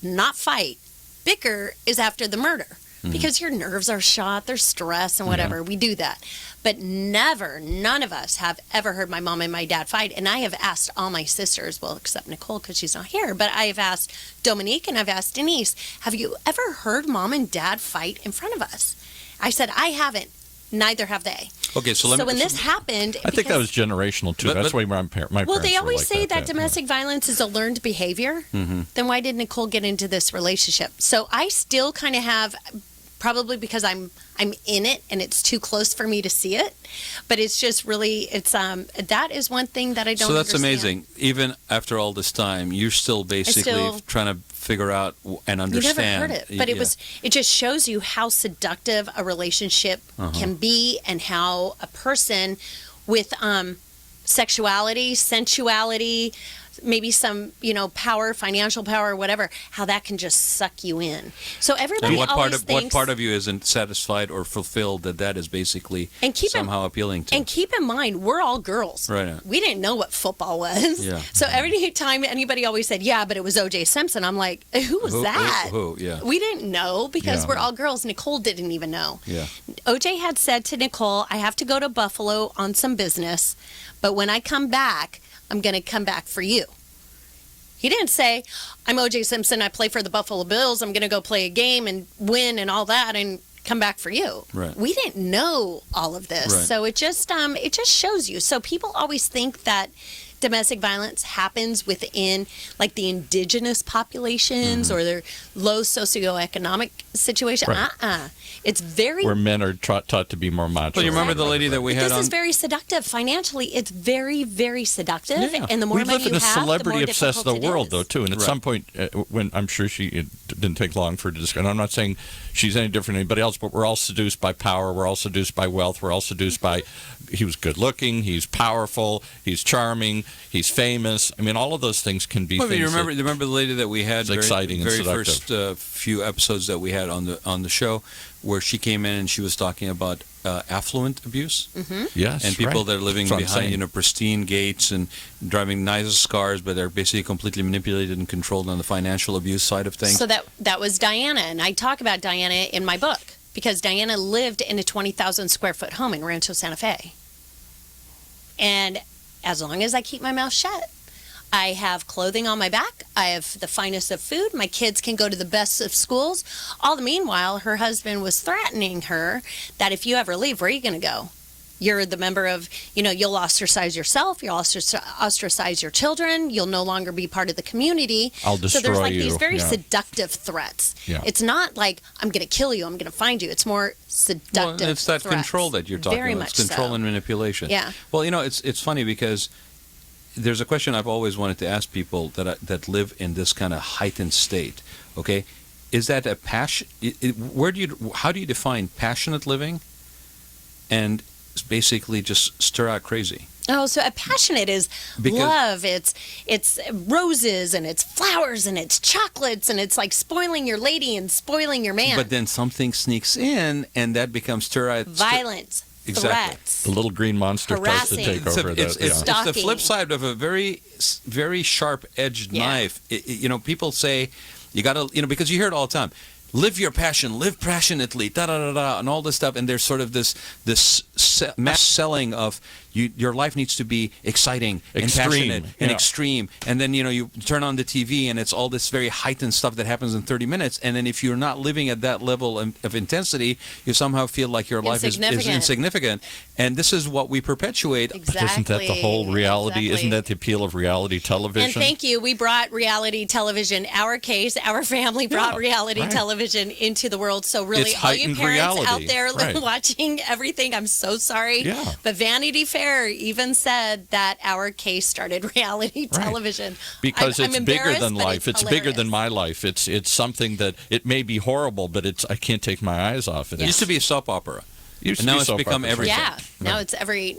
not fight, bicker is after the murder. Because your nerves are shot, there's stress and whatever. We do that. But none of us have ever heard my mom and my dad fight. And I have asked all my sisters, well, except Nicole because she's not here, but I have asked Dominique and I've asked Denise, have you ever heard mom and dad fight in front of us? I said, I haven't. Neither have they. Okay, so when this happened... I think that was generational, too. That's why my parents Well, they always like say that domestic violence is a learned behavior. Then why did Nicole get into this relationship? So I still kind of have... Probably because I'm in it and it's too close for me to see it, but it's just really that is one thing that I don't. So that's understand. amazing. Even after all this time, you're still basically trying to figure out and understand. You never heard it, but it just shows you how seductive a relationship can be and how a person with sexuality, sensuality, maybe some, power, financial power, whatever, how that can just suck you in. So everybody And what thinks, part of you isn't satisfied or fulfilled that is basically somehow appealing to? And keep in mind, we're all girls. Right. We didn't know what football was. Yeah. So every time anybody always said, yeah, but it was O.J. Simpson, I'm like, who was that? Who? Yeah. We didn't know because we're all girls. Nicole didn't even know. Yeah. O.J. had said to Nicole, I have to go to Buffalo on some business, but when I come back, I'm going to come back for you. He didn't say, I'm O.J. Simpson, I play for the Buffalo Bills, I'm going to go play a game and win and all that and come back for you. Right. We didn't know all of this. Right. So it just shows you. So people always think that domestic violence happens within like the indigenous populations or their low socioeconomic situation. Right. It's very... Where men are taught to be more macho. Well, you remember the lady that we had This on? is very seductive. Financially, it's very, very seductive. Yeah. And the more we money live in you a have, the more celebrity-obsessed difficult it world, is. though, too. And at some point, when I'm sure it didn't take long for her to discuss, and I'm not saying she's any different than anybody else, but we're all seduced by power. We're all seduced by wealth. We're all seduced by he was good-looking, he's powerful, he's charming, he's famous. I mean, all of those things can be. Well, things you remember the lady that we had exciting and very seductive. first few episodes that we had on the show, where she came in and she was talking about affluent abuse. Mm-hmm. Yes, and people that are living That's what I'm saying. behind pristine gates and driving nice cars, but they're basically completely manipulated and controlled on the financial abuse side of things. So that was Diana, and I talk about Diana in my book because Diana lived in a 20,000 square foot home in Rancho Santa Fe. And as long as I keep my mouth shut, I have clothing on my back. I have the finest of food. My kids can go to the best of schools. All the meanwhile, her husband was threatening her that if you ever leave, where are you going to go? You're the member of, you'll ostracize yourself. You'll ostracize your children. You'll no longer be part of the community. I'll destroy So there's like you. these very Yeah. seductive threats. Yeah. It's not like, I'm going to kill you. I'm going to find you. It's more seductive Well, it's that threats. control that you're talking Very about. much It's control so. and manipulation. Yeah. Well, it's funny because there's a question I've always wanted to ask people that live in this kind of heightened state. Okay, is that a passion? How do you define passionate living? And it's basically just stir out crazy. Oh, so passionate is love. It's roses and it's flowers and it's chocolates and it's like spoiling your lady and spoiling your man. But then something sneaks in, and that becomes Violence. Exactly. Threats. The little green monster tries to take over. It's the flip side of a very, very sharp-edged Yeah. knife. People say you got to, because you hear it all the time. Live your passion, live passionately, da da da da, and all this stuff. And there's sort of this mass selling of your life needs to be exciting and Extreme, passionate and yeah. extreme. And then you turn on the TV and it's all this very heightened stuff that happens in 30 minutes. And then if you're not living at that level of intensity, you somehow feel like your life is insignificant. And this is what we perpetuate. Exactly. Isn't that the whole reality? Exactly. Isn't that the appeal of reality television? And thank you. We brought reality television. Our family brought reality television into the world. So really, It's all you heightened parents reality. out there Right. watching everything, I'm so sorry. Yeah. But Vanity Fair even said that our case started reality television. Because I'm it's bigger embarrassed, than but life. It's bigger than my life. It's something that it may be horrible, but I can't take my eyes off it. It used to be a soap opera. Used and to now be it's soap become operas. everything. Yeah.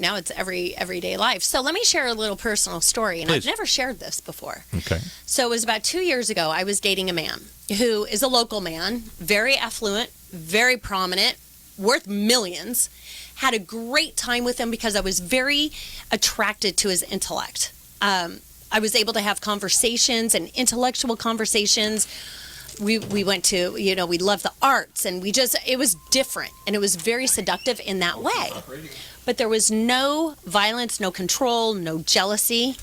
Now it's everyday life. So let me share a little personal story, and Please. I've never shared this before. Okay. So it was about 2 years ago. I was dating a man who is a local man, very affluent, very prominent, worth millions. Had a great time with him because I was very attracted to his intellect. I was able to have conversations and intellectual conversations. We went to, we loved the arts, and it was different, and it was very seductive in that way. But there was no violence, no control, no jealousy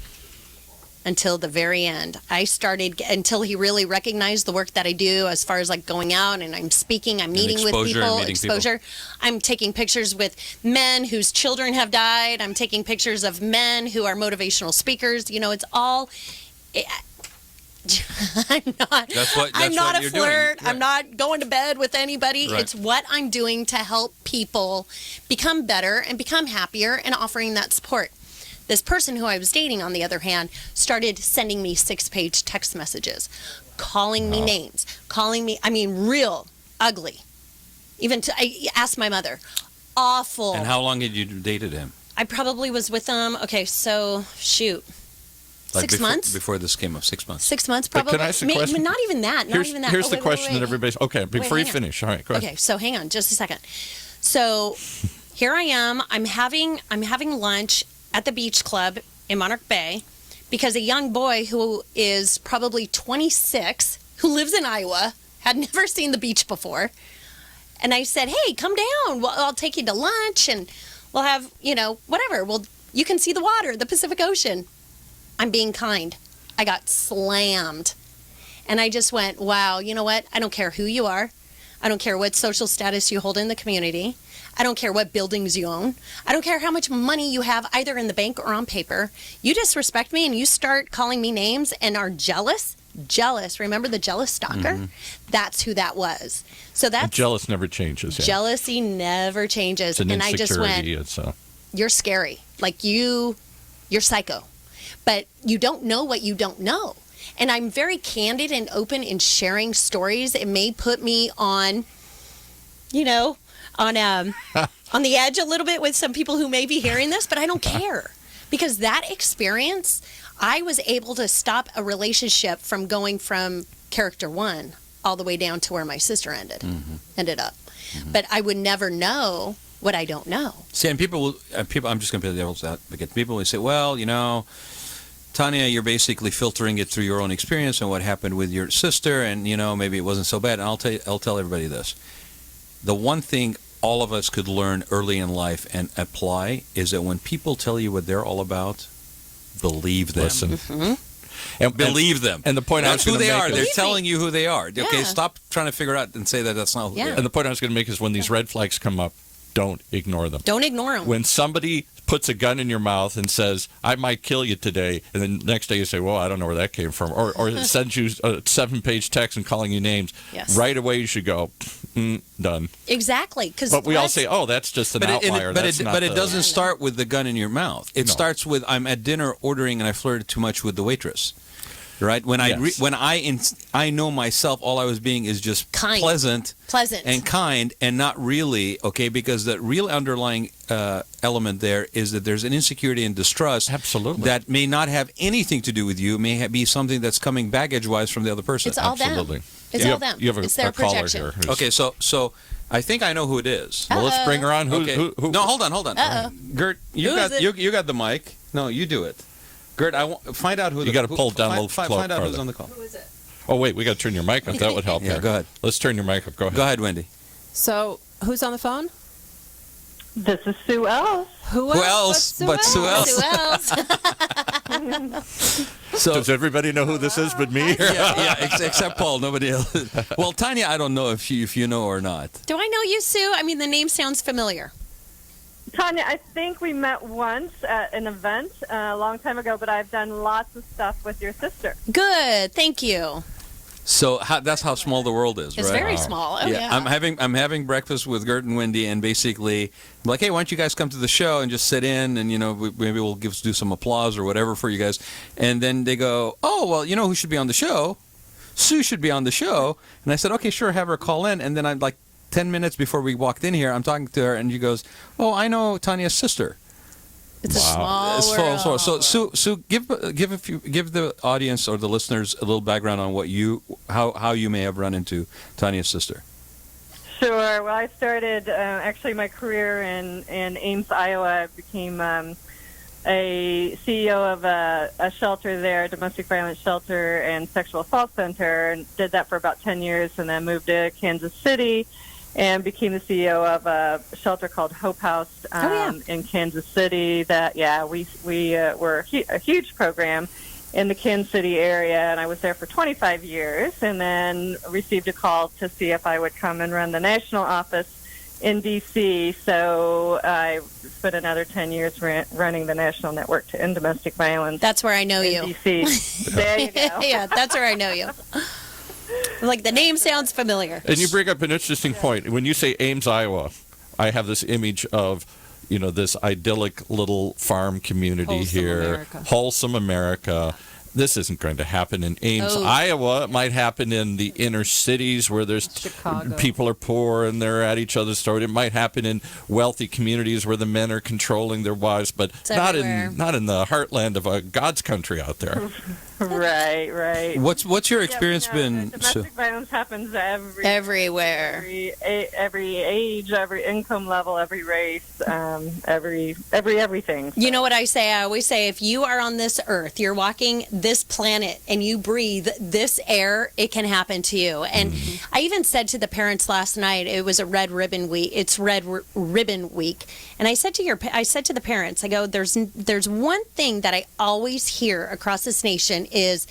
until the very end. Until he really recognized the work that I do as far as like going out and I'm speaking, I'm meeting with people, exposure. I'm taking pictures with men whose children have died. I'm taking pictures of men who are motivational speakers. It's all... I'm not a flirt. I'm not going to bed with anybody. Right. It's what I'm doing to help people become better and become happier and offering that support. This person who I was dating, on the other hand, started sending me 6-page text messages, calling me names, real ugly. I asked my mother, awful. And how long had you dated him? I probably was with them. Okay, so shoot. Like 6 months? Before this came up, 6 months. 6 months, But probably. can I ask a question? Not even that. Here's the question that everybody's... Okay, before you hang on. finish. All right, go ahead. Okay, so hang on just a second. So here I am. I'm having lunch at the beach club in Monarch Bay because a young boy who is probably 26, who lives in Iowa, had never seen the beach before. And I said, hey, come down. Well, I'll take you to lunch and we'll have, whatever. Well, you can see the water, the Pacific Ocean. I'm being kind. I got slammed. And I just went, wow, you know what? I don't care who you are. I don't care what social status you hold in the community. I don't care what buildings you own. I don't care how much money you have either in the bank or on paper. You disrespect me and you start calling me names and are jealous. Remember the jealous stalker? Mm-hmm. That's who that was. So that's... Jealous never changes. Yeah. Jealousy never changes. It's an and I just went, insecurity. you're scary. Like you're psycho. But you don't know what you don't know. And I'm very candid and open in sharing stories. It may put me on, on the edge a little bit with some people who may be hearing this, but I don't care. Because that experience, I was able to stop a relationship from going from character 1 all the way down to where my sister ended up. Mm-hmm. But I would never know what I don't know. See, and people, I'm just going to be the devil's advocate. People will say, well, Tanya, you're basically filtering it through your own experience and what happened with your sister, and maybe it wasn't so bad. And I'll tell everybody this: the one thing all of us could learn early in life and apply is that when people tell you what they're all about, believe them. Listen. Mm-hmm. And believe them. And the point that's I was who they make are. is, They're telling you who they are. Yeah. Okay, stop trying to figure out and say that that's not who they are. And the point I was going to make is when these red flags come up, don't ignore them. Don't ignore them. When somebody puts a gun in your mouth and says, I might kill you today, and then the next day you say, well, I don't know where that came from, or it sends you a 7-page text and calling you names, right away you should go, done. Exactly. But we all say, oh, that's just an outlier. But it doesn't start with the gun in your mouth. It starts with, I'm at dinner ordering and I flirted too much with the waitress. Right? When I know myself, all I was being is just kind. pleasant and kind, and not really, okay, because the real underlying element there is that there's an insecurity and distrust that may not have anything to do with you, may be something that's coming baggage-wise from the other person. It's all them. It's all them. It's their projection. Okay, so I think I know who it is. Well, let's bring her on. Who? No, hold on. Gert, you got the mic. No, you do it. Gert, find out who. You got to pull down a little find out who's on the call. Who is it? Oh wait, we got to turn your mic up. That would help. Yeah, go ahead. Let's turn your mic up. Go ahead. Go ahead, Wendy. So, who's on the phone? This is Sue Ells. Who else? But Sue Ells. So, does everybody know who this is but me? yeah, except Paul. Nobody else. Well, Tanya, I don't know if you know or not. Do I know you, Sue? I mean, the name sounds familiar. Tanya, I think we met once at an event a long time ago, but I've done lots of stuff with your sister. Good, thank you. So that's how small the world is, it's right? It's very small. Oh, yeah. I'm having breakfast with Gert and Wendy, and basically, I'm like, hey, why don't you guys come to the show and just sit in, and maybe we'll do some applause or whatever for you guys. And then they go, oh, well, who should be on the show? Sue should be on the show. And I said, okay, sure, have her call in. And then I'm like, 10 minutes before we walked in here, I'm talking to her, and she goes, oh, I know Tanya's sister. It's a small world. So Sue, give the audience or the listeners a little background on how you may have run into Tanya's sister. Sure. Well, I started actually my career in Ames, Iowa. I became a CEO of a shelter there, a domestic violence shelter and sexual assault center, and did that for about 10 years, and then moved to Kansas City and became the CEO of a shelter called Hope House in Kansas City. We were a huge program in the Kansas City area, and I was there for 25 years, and then received a call to see if I would come and run the national office in D.C., so I spent another 10 years running the National Network to End Domestic Violence. That's where I know you. D.C. There you go. Yeah, that's where I know you. Like, the name sounds familiar. And you bring up an interesting point. When you say Ames, Iowa, I have this image of, this idyllic little farm community Wholesome America. this isn't going to happen in Ames, Iowa. It might happen in the inner cities where there's people are poor and they're at each other's throat. It might happen in wealthy communities where the men are controlling their wives, but not in the heartland of God's country out there. Right. What's your experience been? Domestic violence happens everywhere. Every age, every income level, every race, everything. You know what I say? I always say, if you are on this earth, you're walking this planet, and you breathe this air, it can happen to you. And I even said to the parents last night, it was a Red Ribbon Week. It's Red Ribbon Week, and I said to the parents, I go, there's one thing that I always hear across this nation is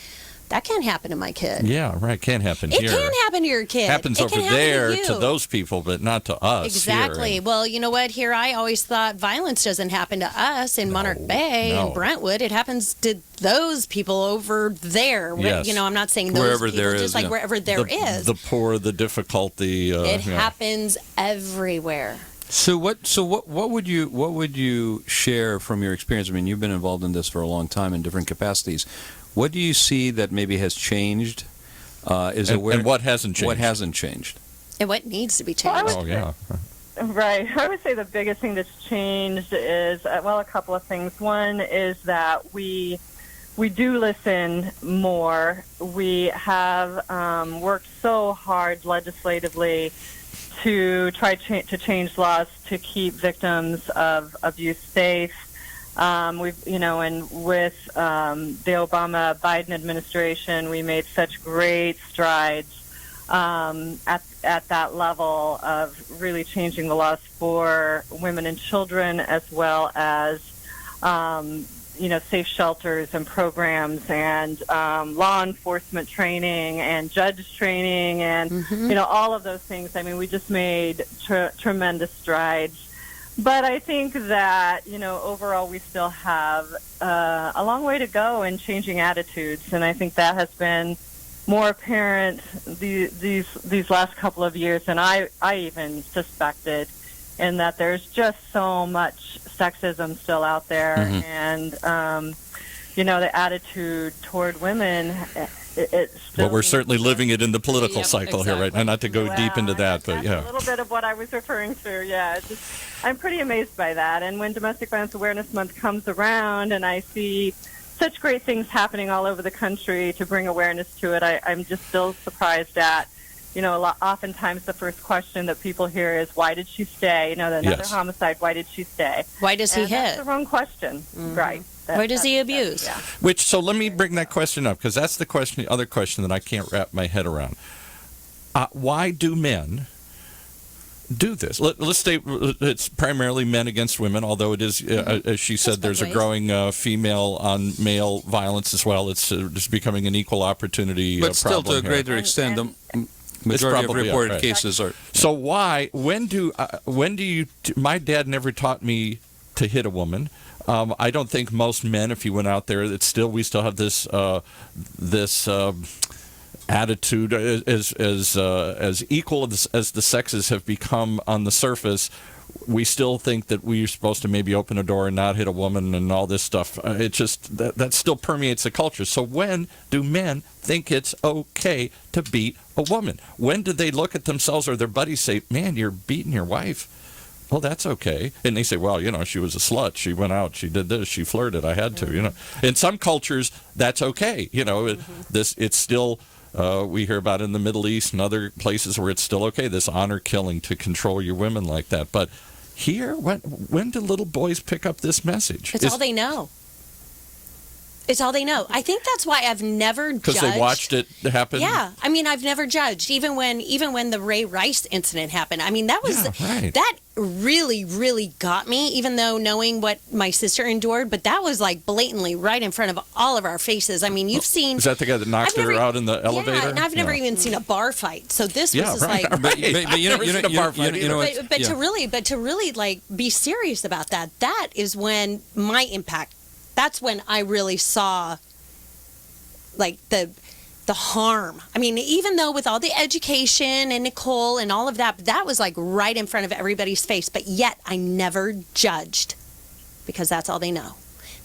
that can't happen to my kid. Yeah, right. Can't happen here. It can happen to your kid. Happens over there to those people, but not to us. Exactly. Here. Well, you know what? Here, I always thought violence doesn't happen to us in Monarch Bay and Brentwood. It happens to those people over there. Yes. You know, I'm not saying those wherever people, there just is, like wherever there is. The poor, the difficulty. It happens everywhere. So what would you share from your experience? I mean, you've been involved in this for a long time in different capacities. What do you see that maybe has changed? And what hasn't changed? What hasn't changed? And what needs to be changed? Right. I would say the biggest thing that's changed is, a couple of things. One is that we do listen more. We have worked so hard legislatively to try to change laws to keep victims of abuse safe. And with the Obama-Biden administration, we made such great strides at that level of really changing the laws for women and children, as well as safe shelters and programs and law enforcement training and judge training and all of those things. I mean, we just made tremendous strides. But I think that, overall we still have a long way to go in changing attitudes, and I think that has been more apparent these last couple of years than I even suspected, in that there's just so much sexism still out there, and the attitude toward women. Well, we're certainly living it in the political cycle here, right? And not to go deep into that, but a little bit of what I was referring to. Yeah, I'm pretty amazed by that. And when Domestic Violence Awareness Month comes around, and I see such great things happening all over the country to bring awareness to it, I'm just still surprised at. Oftentimes the first question that people hear is, why did she stay? Another homicide, why did she stay? Why does he hit? That's the wrong question. Right. Why does he abuse? So let me bring that question up, because that's the other question that I can't wrap my head around. Why do men do this? Let's say it's primarily men against women, although it is, as she said, there's a growing female on male violence as well. It's just becoming an equal opportunity but still, problem to a greater extent, the majority of reported cases are. So when do you? My dad never taught me to hit a woman. I don't think most men, if you went out there, we still have this attitude as equal as the sexes have become on the surface. We still think that we're supposed to maybe open a door and not hit a woman and all this stuff. It just that still permeates the culture. So when do men think it's okay to beat a woman? When do they look at themselves or their buddies say, "Man, you're beating your wife"? Well, that's okay. And they say, well, she was a slut. She went out. She did this. She flirted. I had to, In some cultures, that's okay. It's still, we hear about in the Middle East and other places where it's still okay, this honor killing to control your women like that. But here, when do little boys pick up this message? It's all they know. It's all they know. I think that's why I've never judged. Because they watched it happen? Yeah. I mean, I've never judged. Even when the Ray Rice incident happened. I mean, that was that really, really got me, even though knowing what my sister endured. But that was like blatantly right in front of all of our faces. I mean, you've seen... Is that the guy that knocked her out in the elevator? Yeah, and I've never even seen a bar fight. So this was like... But to really like be serious about that is when my impact... That's when I really saw, like, the harm. I mean, even though with all the education and Nicole and all of that, that was, like, right in front of everybody's face. But yet I never judged, because that's all they know.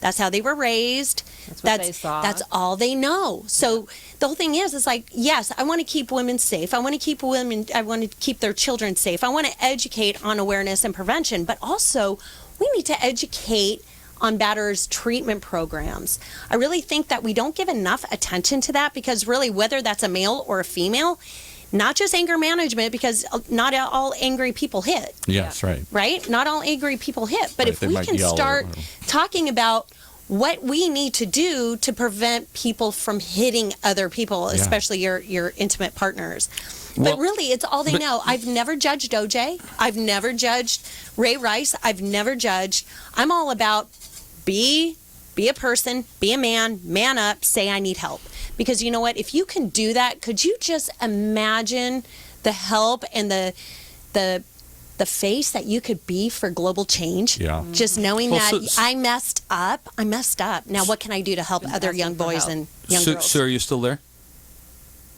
That's how they were raised. what they saw. That's all they know. So the whole thing is like, yes, I want to keep women safe. I want to keep their children safe. I want to educate on awareness and prevention, but also we need to educate on batters treatment programs. I really think that we don't give enough attention to that, because really, whether that's a male or a female, not just anger management, because not all angry people hit. Yes, right. Right? Not all angry people hit. But Right, if they we might can yell or start whatever. talking about what we need to do to prevent people from hitting other people, Yeah. especially your intimate partners. Well, but really, it's all they know. I've never judged OJ. I've never judged Ray Rice. I've never judged. I'm all about be a person, be a man up, say I need help. Because you know what? If you can do that, could you just imagine the help and the face that you could be for global change? Yeah. Just knowing Well, that so- I messed up. Now what can I do to help other young boys and young girls? Sue, are you still there?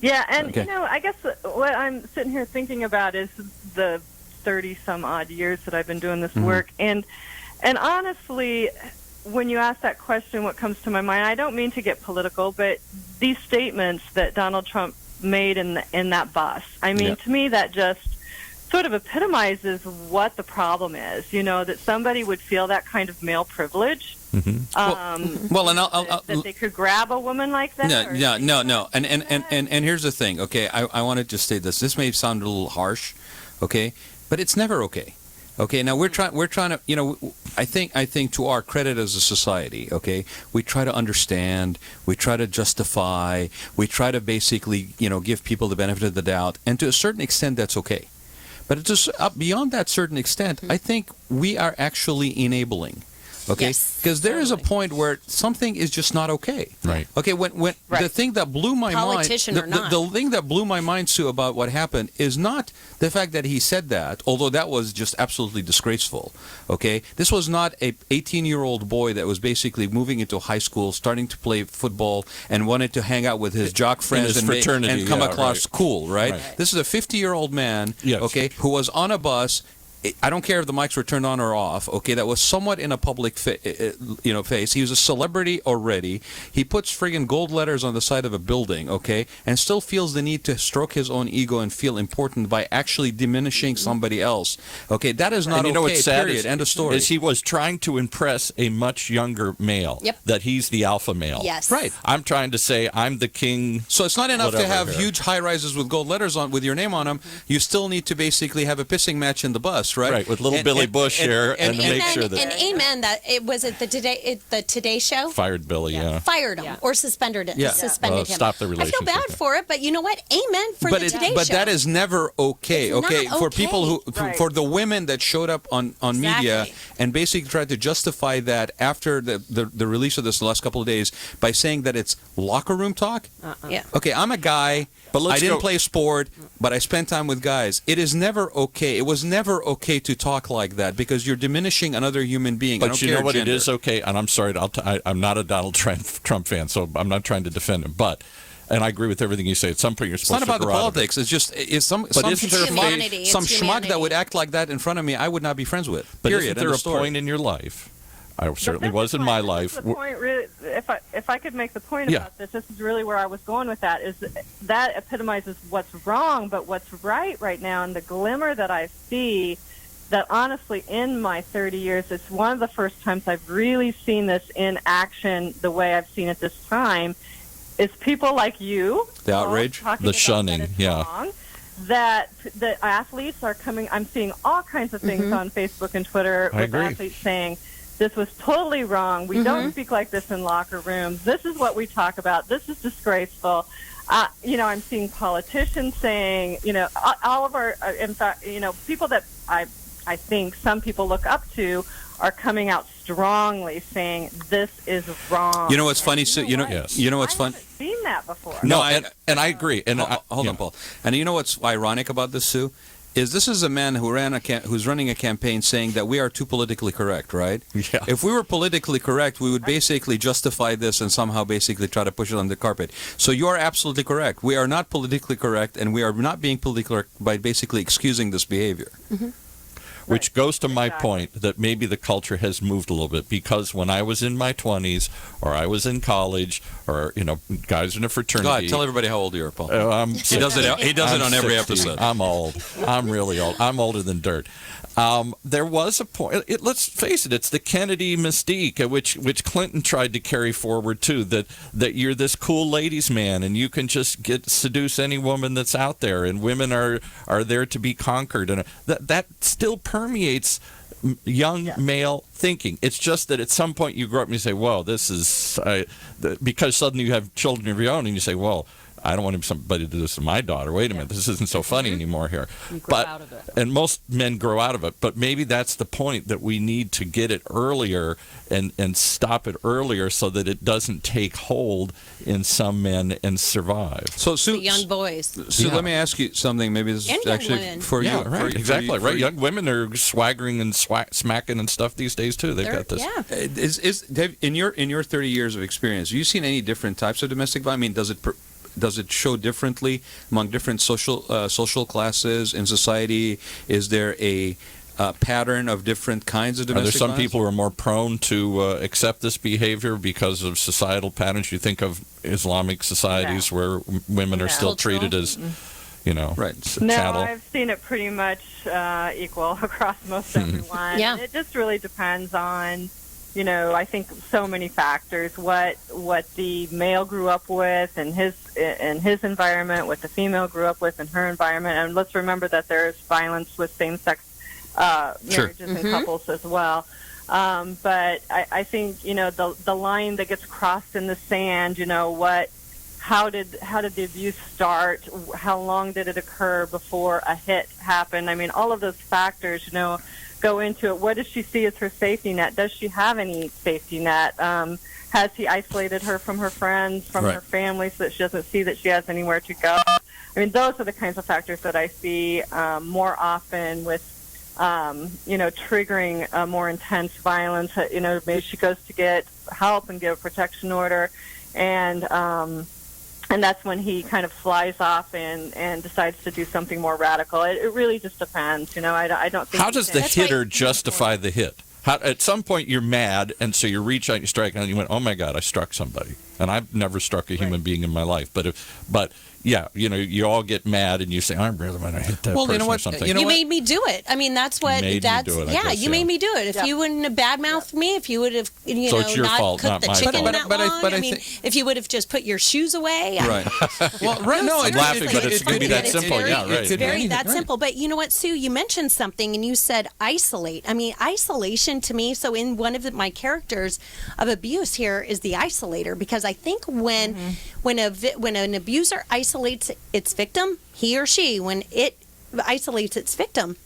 Yeah, and Okay. I guess what I'm sitting here thinking about is the 30-some-odd years that I've been doing this work, and honestly, when you ask that question, what comes to my mind, I don't mean to get political, but these statements that Donald Trump made in that bus, I mean, to me, that just sort of epitomizes what the problem is, that somebody would feel that kind of male privilege. Well, and I'll that they could grab a woman like that? No. And here's the thing, okay? I wanted to say this. This may sound a little harsh, okay? But it's never okay. Okay, now we're trying to, I think to our credit as a society, okay, we try to understand, we try to justify, we try to basically, give people the benefit of the doubt, and to a certain extent that's okay. But it's just beyond that certain extent, I think we are actually enabling. Okay, because there is a point where something is just not okay. Right. Okay, when the thing that blew my Politician mind, or not. the thing that blew my mind, Sue, about what happened is not the fact that he said that, although that was just absolutely disgraceful. Okay, this was not a 18-year-old boy that was basically moving into high school, starting to play football, and wanted to hang out with his jock friends his and fraternity, and come yeah, across right. cool, right? Right. This is a 50-year-old man, Yes. okay, who was on a bus. I don't care if the mics were turned on or off, okay, that was somewhat in a public face. He was a celebrity already. He puts friggin' gold letters on the side of a building, okay, and still feels the need to stroke his own ego and feel important by actually diminishing somebody else. Okay, that is not and okay, what's sad period, end of story. is he was trying to impress a much younger male. Yep. That he's the alpha male. Yes. Right. I'm trying to say I'm the king. So it's not enough to whatever have here. huge high-rises with gold letters on with your name on them. You still need to basically have a pissing match in the bus, right? Right, with little Billy Bush here and make Amen, sure that and amen that it was it the Today Show fired Billy, yeah. fired him or suspended him. Yeah. Suspended him. Stop the I feel relationship. bad for it, but you know what? Amen for the Today But Show. that is never okay. It's Okay, not for okay. people who, Right. for the women that showed up on media Exactly. and basically tried to justify that after the release of this the last couple of days by saying that it's locker room talk. Yeah. Okay, I'm a guy. But let's I didn't go- play sport, but I spent time with guys. It is never okay. It was never okay to talk like that because you're diminishing another human being. I But don't you care know what? gender. It is okay, and I'm sorry. I'm not a Donald Trump fan, so I'm not trying to defend him. But, and I agree with everything you say. At some point, you're It's supposed not about to the grow out of it. politics. It's just some isn't there a Humanity. It's some schmuck humanity. that would act like that in front of me. I would not be friends with. But Period. isn't there End a of story. point in your life? I certainly But was in my life. The point, really, if I could make the point Yeah. about this is really where I was going with that. Is that epitomizes what's wrong, but what's right now, and the glimmer that I see. That honestly, in my 30 years, it's one of the first times I've really seen this in action the way I've seen it this time. Is people like you, The outrage, talking the about shunning, that it's yeah. wrong, that the athletes are coming. I'm seeing all kinds of things on Facebook and Twitter I with agree. athletes saying this was totally wrong. We don't speak like this in locker rooms. This is what we talk about. This is disgraceful. I'm seeing politicians saying, all of our, in fact, people that I think some people look up to are coming out strongly saying this is wrong. You know what's funny? So Yes. you know what's fun? Seen that before. No, and I agree. And Hold on, Paul. And you know what's ironic about this, Sue? Is this is a man who who's running a campaign saying that we are too politically correct, right? Yeah. If we were politically correct, we would basically justify this and somehow basically try to push it on the carpet. So you are absolutely correct. We are not politically correct, and we are not being politically correct by basically excusing this behavior. which goes to my point that maybe the culture has moved a little bit, because when I was in my 20s or I was in college or, guys in a fraternity. Go ahead, tell everybody how old you are, Paul. He does it on every 60. episode. I'm old. I'm really old. I'm older than dirt. There was a point. Let's face it. It's the Kennedy mystique, which Clinton tried to carry forward too. That you're this cool ladies' man, and you can just seduce any woman that's out there, and women are there to be conquered, and that still permeates young male thinking. It's just that at some point you grow up and you say, "Whoa, this is," because suddenly you have children of your own, and you say, "Well, I don't want somebody to do this to my daughter. Wait a minute, this isn't so funny anymore here." You grow out of it. And most men grow out of it. But maybe that's the point, that we need to get it earlier and stop it earlier so that it doesn't take hold in some men and survive. So, Sue, The young boys. So let me ask you something. Maybe this And is young actually women. for you. Right, for exactly. you, Right. Young women are swaggering and smacking and stuff these days too. They've got this. Yeah. In your 30 years of experience, have you seen any different types of domestic violence? I mean, does it show differently among different social classes in society? Is there a pattern of different kinds of domestic Are there some violence? people who are more prone to accept this behavior because of societal patterns? You think of Islamic societies where women are still treated as, right. No, chattel. I've seen it pretty much equal across most everyone. Yeah. It just really depends on, I think so many factors. What the male grew up with and his environment, what the female grew up with in her environment, and let's remember that there's violence with same-sex marriages and couples as well. But I think the line that gets crossed in the sand. How did the abuse start? How long did it occur before a hit happened? I mean, all of those factors, go into it. What does she see as her safety net? Does she have any safety net? Has he isolated her from her friends, from her family, so that she doesn't see that she has anywhere to go? I mean, those are the kinds of factors that I see more often with, triggering more intense violence. Maybe she goes to get help and get a protection order, and that's when he kind of flies off and decides to do something more radical. It really just depends. I don't think. How does the hitter justify the hit? At some point you're mad, and so you reach out and you strike, and you went, "Oh my God, I struck somebody," and I've never struck a human being in my life. But yeah, you all get mad and you say, "I'm really going to hit that person," or something. You made me do it. I mean, that's what. You made me do it. If you wouldn't have badmouthed me, if you would have, So it's your not fault, cooked not the my chicken fault. that But I long. I mean, think- if you would have just put your shoes away. Right. Well, right. No, I'm laughing, but it's going to be that simple. Very, Yeah, right. It's very that simple. But you know what, Sue? You mentioned something, and you said isolate. I mean, isolation to me. So in one of my characters of abuse here is the isolator, because I think when an abuser isolates its victim, he or she, when it isolates its victim,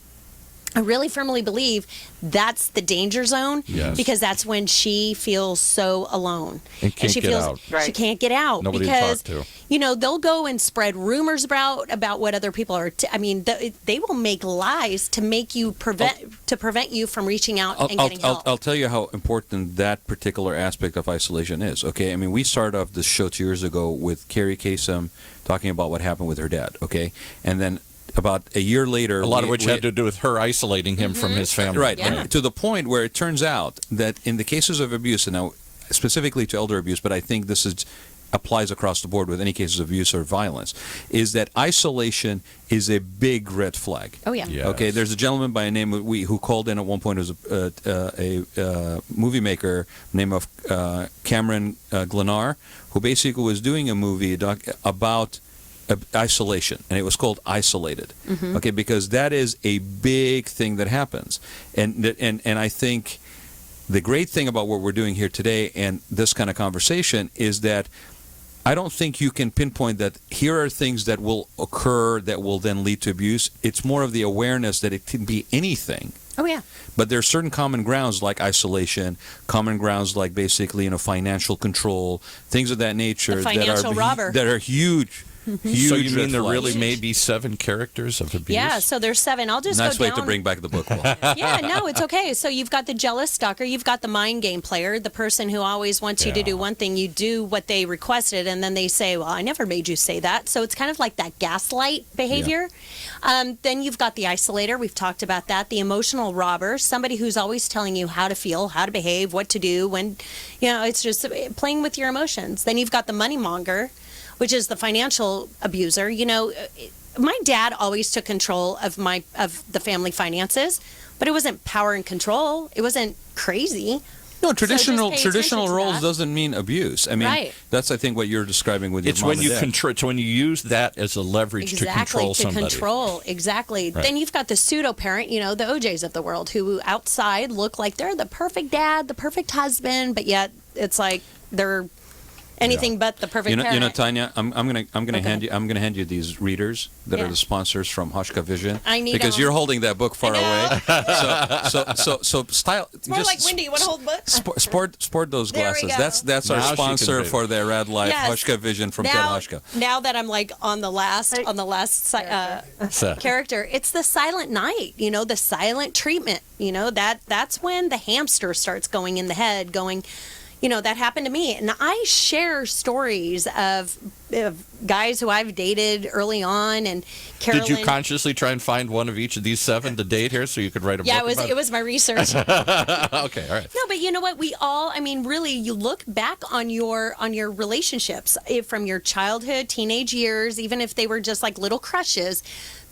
I really firmly believe that's the danger zone, because that's when she feels so alone. And can't she get feels out. she can't get out. Nobody to because talk to. they'll go and spread rumors about what other people are. They will make lies to make you prevent you from reaching out and getting help. I'll tell you how important that particular aspect of isolation is. Okay, I mean, we started off this show 2 years ago with Carrie Kasem talking about what happened with her dad. Okay, and then about a year later, a lot of which had to do with her isolating him from his family. Right, and to the point where it turns out that in the cases of abuse, and now specifically to elder abuse, but I think this applies across the board with any cases of abuse or violence, is that isolation is a big red flag. Oh, yeah. Yes. Okay, there's a gentleman by the name of who called in at one point, who was a movie maker named of Cameron Glenar, who basically was doing a movie about isolation, and it was called Isolated. Okay, because that is a big thing that happens, and I think the great thing about what we're doing here today and this kind of conversation is that I don't think you can pinpoint that here are things that will occur that will then lead to abuse. It's more of the awareness that it can be anything. Oh, yeah. But there are certain common grounds like isolation, common grounds like basically financial control, things of that nature The financial robber. that are huge So you mean there really may be 7 characters of abuse? Yeah, so there's 7. I'll just Nice go way down. to bring back the book. Will. Yeah, no, it's okay. So you've got the jealous stalker, you've got the mind game player, the person who always wants you to do one thing, you do what they requested, and then they say, well, I never made you say that. So it's kind of like that gaslight behavior. Then you've got the isolator. We've talked about that. The emotional robber, somebody who's always telling you how to feel, how to behave, what to do, when, it's just playing with your emotions. Then you've got the money monger, which is the financial abuser. My dad always took control of the family finances, but it wasn't power and control. It wasn't crazy. No, traditional to roles that. doesn't mean abuse. I mean, Right. that's I think what you're describing with your It's mom when and you dad. it's when you use that as a leverage to control somebody. Exactly. Right. Then you've got the pseudo parent, the OJs of the world, who outside look like they're the perfect dad, the perfect husband, but yet it's like they're anything but the perfect parent. Tanya, I'm gonna hand you these readers that are the sponsors from Hushka Vision. I need because them. you're holding that book far away. So style. It's more like Wendy. You want to hold books? Sport those There we glasses. go. That's Now our she can sponsor read. for the Rad Life Yes. Hushka Vision from Ted now, Hushka. now that I'm like on the last character, it's the silent night. The silent treatment. That's when the hamster starts going in the head, going. That happened to me. And I share stories of guys who I've dated early on. And Carolyn. Did you consciously try and find one of each of these 7 to date here so you could write a book about it was my research. Okay, all right. No, but you know what? We all, really, you look back on your relationships from your childhood, teenage years, even if they were just like little crushes.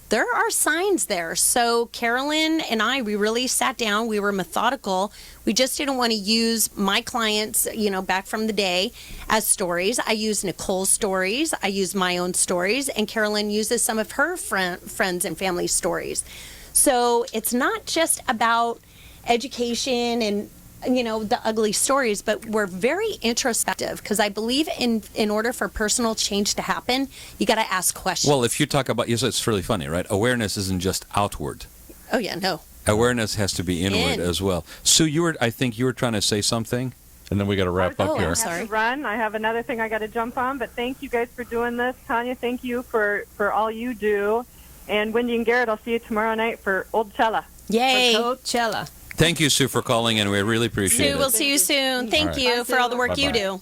There are signs there. So Carolyn and I, we really sat down. We were methodical. We just didn't want to use my clients, back from the day as stories. I use Nicole's stories. I use my own stories. And Carolyn uses some of her friends and family stories. So it's not just about education and the ugly stories, but we're very introspective because I believe in order for personal change to happen, you got to ask questions. Well, if you talk about, it's really funny, right? Awareness isn't just outward. Oh yeah, no. Awareness has to be inward as well. Sue, I think you were trying to say something, and then we got to wrap up here. I'm sorry. I have to run. I have another thing I got to jump on, but thank you guys for doing this. Tanya, thank you for all you do. And Wendy and Garrett, I'll see you tomorrow night for Old Cella. Yay, Cella. Thank you, Sue, for calling in. We really appreciate it. Sue, we'll see you soon. Thank you for all the work you do.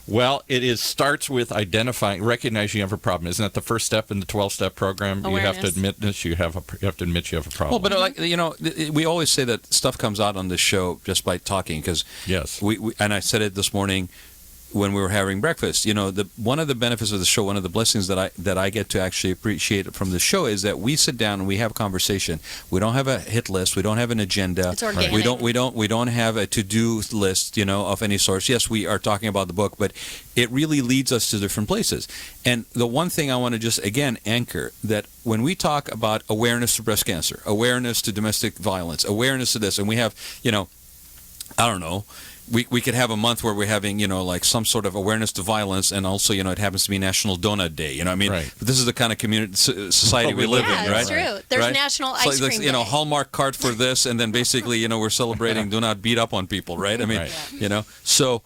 Well, starts with recognizing you have a problem. Isn't that the first step in the 12-step program? Awareness. You have to admit this. You have to admit you have a problem. Well, but we always say that stuff comes out on this show just by talking. Because we and I said it this morning when we were having breakfast. One of the benefits of the show, one of the blessings that I get to actually appreciate from the show is that we sit down and we have conversation. We don't have a hit list. We don't have an agenda. It's organic. We don't have a to-do list, of any sort. Yes, we are talking about the book, but it really leads us to different places. And the one thing I want to just again anchor that when we talk about awareness to breast cancer, awareness to domestic violence, awareness to this, and we have, I don't know. We could have a month where we're having, like some sort of awareness to violence, and also, it happens to be National Donut Day. Right. But this is the kind of society we live in, right? Yeah, it's true. There's right? National Ice Cream Day. Hallmark card for this, and then basically, we're celebrating do not beat up on people, right? I mean, So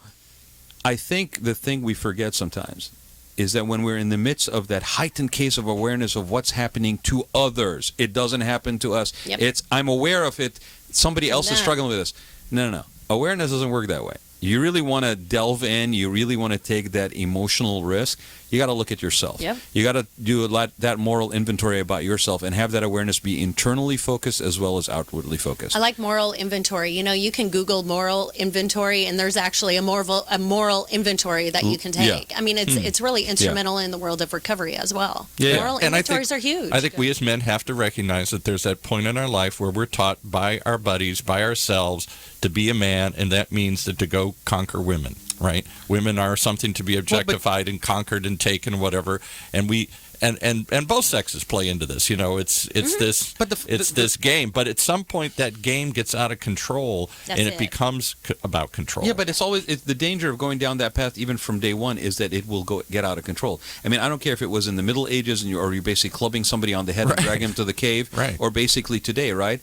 I think the thing we forget sometimes is that when we're in the midst of that heightened case of awareness of what's happening to others, it doesn't happen to us. Yep. It's I'm aware of it. Somebody else is struggling with this. No. Awareness doesn't work that way. You really want to delve in. You really want to take that emotional risk. You got to look at yourself. Yep. You got to do that moral inventory about yourself and have that awareness be internally focused as well as outwardly focused. I like moral inventory. You can Google moral inventory, and there's actually a moral inventory that you can take. Yeah. I mean, it's really instrumental in the world of recovery as well. Yeah. Moral inventories are huge. I think we as men have to recognize that there's that point in our life where we're taught by our buddies, by ourselves, to be a man, and that means that to go conquer women. Right, women are something to be objectified and conquered and taken, whatever, and we and both sexes play into this. It's this game, but at some point that game gets out of control, and it becomes about control. Yeah, but it's the danger of going down that path, even from day one, is that it will get out of control. I mean, I don't care if it was in the Middle Ages or you're basically clubbing somebody on the head and dragging him to the cave, or basically today, right?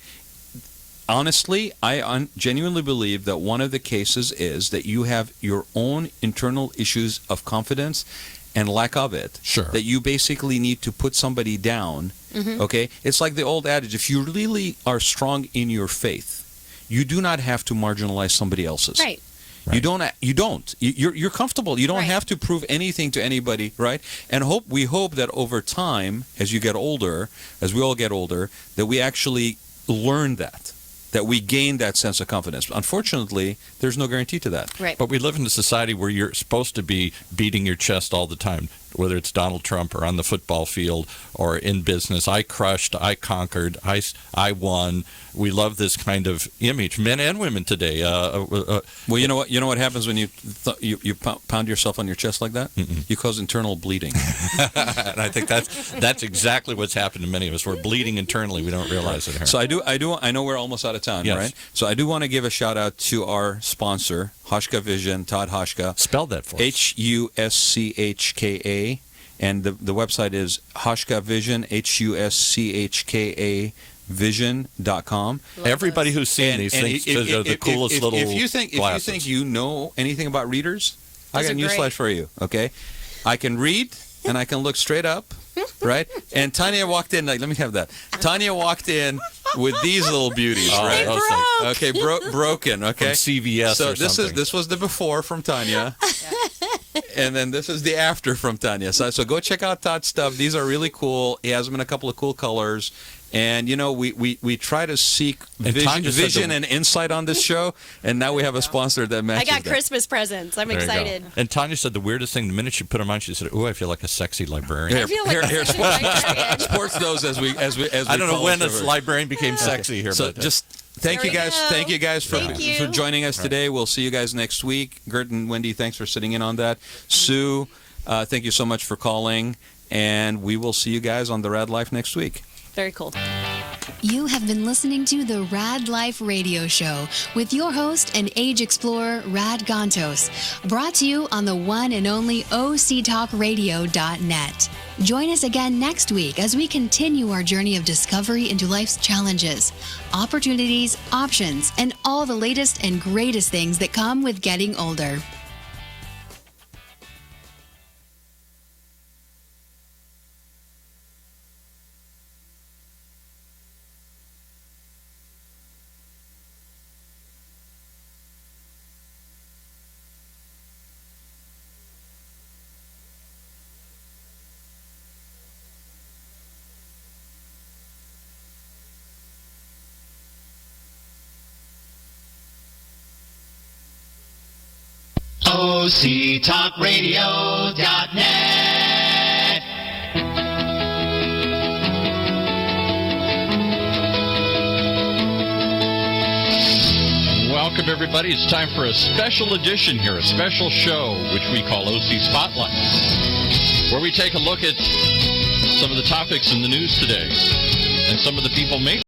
Honestly, I genuinely believe that one of the cases is that you have your own internal issues of confidence and lack of it, that you basically need to put somebody down. Okay, it's like the old adage: if you really are strong in your faith, you do not have to marginalize somebody else's. Right. You don't. You're comfortable. You don't have to prove anything to anybody, right? And we hope that over time, as you get older, as we all get older, that we actually learn that we gain that sense of confidence. Unfortunately, there's no guarantee to that. Right. But we live in a society where you're supposed to be beating your chest all the time, whether it's Donald Trump or on the football field or in business. I crushed, I conquered, I won. We love this kind of image, men and women today. Well, you know what? You know what happens when you pound yourself on your chest like that? You cause internal bleeding. And I think that's exactly what's happened to many of us. We're bleeding internally. We don't realize it. So I know we're almost out of time, right? So I do want to give a shout out to our sponsor, Hauschka Vision, Todd Hauschka. Spell that for us. Huschka. And the website is Hauschka Vision, Huschka vision.com. Everybody who's seen these thinks they're the coolest little If you think you know anything about readers, I got a newsflash for you, okay? I can read and I can look straight up, right? And Tanya walked in, let me have that. Tanya walked in with these little beauties, right? Okay, broken, okay? From CVS so or something. this was the before from Tanya. And then this is the after from Tanya. So go check out Todd's stuff. These are really cool. He has them in a couple of cool colors. And, we try to seek vision and insight on this show, and now we have a sponsor that matches I got Christmas presents. I'm excited. And Tanya said the weirdest thing, the minute she put them on, she said, "Ooh, I feel like a sexy librarian." I feel like a sexy librarian. Sports those as we I don't know when this librarian became sexy here. So but, just thank you guys for joining us today. We'll see you guys next week. Gert and Wendy, thanks for sitting in on that. Sue, thank you so much for calling, and we will see you guys on the Rad Life next week. Very cool. You have been listening to the Rad Life Radio Show with your host and age explorer, Raad Ghantous, brought to you on the one and only OCTalkRadio.net. Join us again next week as we continue our journey of discovery into life's challenges, opportunities, options, and all the latest and greatest things that come with getting older. OCTalkRadio.net. Welcome, everybody. It's time for a special edition here, a special show, which we call OC Spotlight, where we take a look at some of the topics in the news today and some of the people making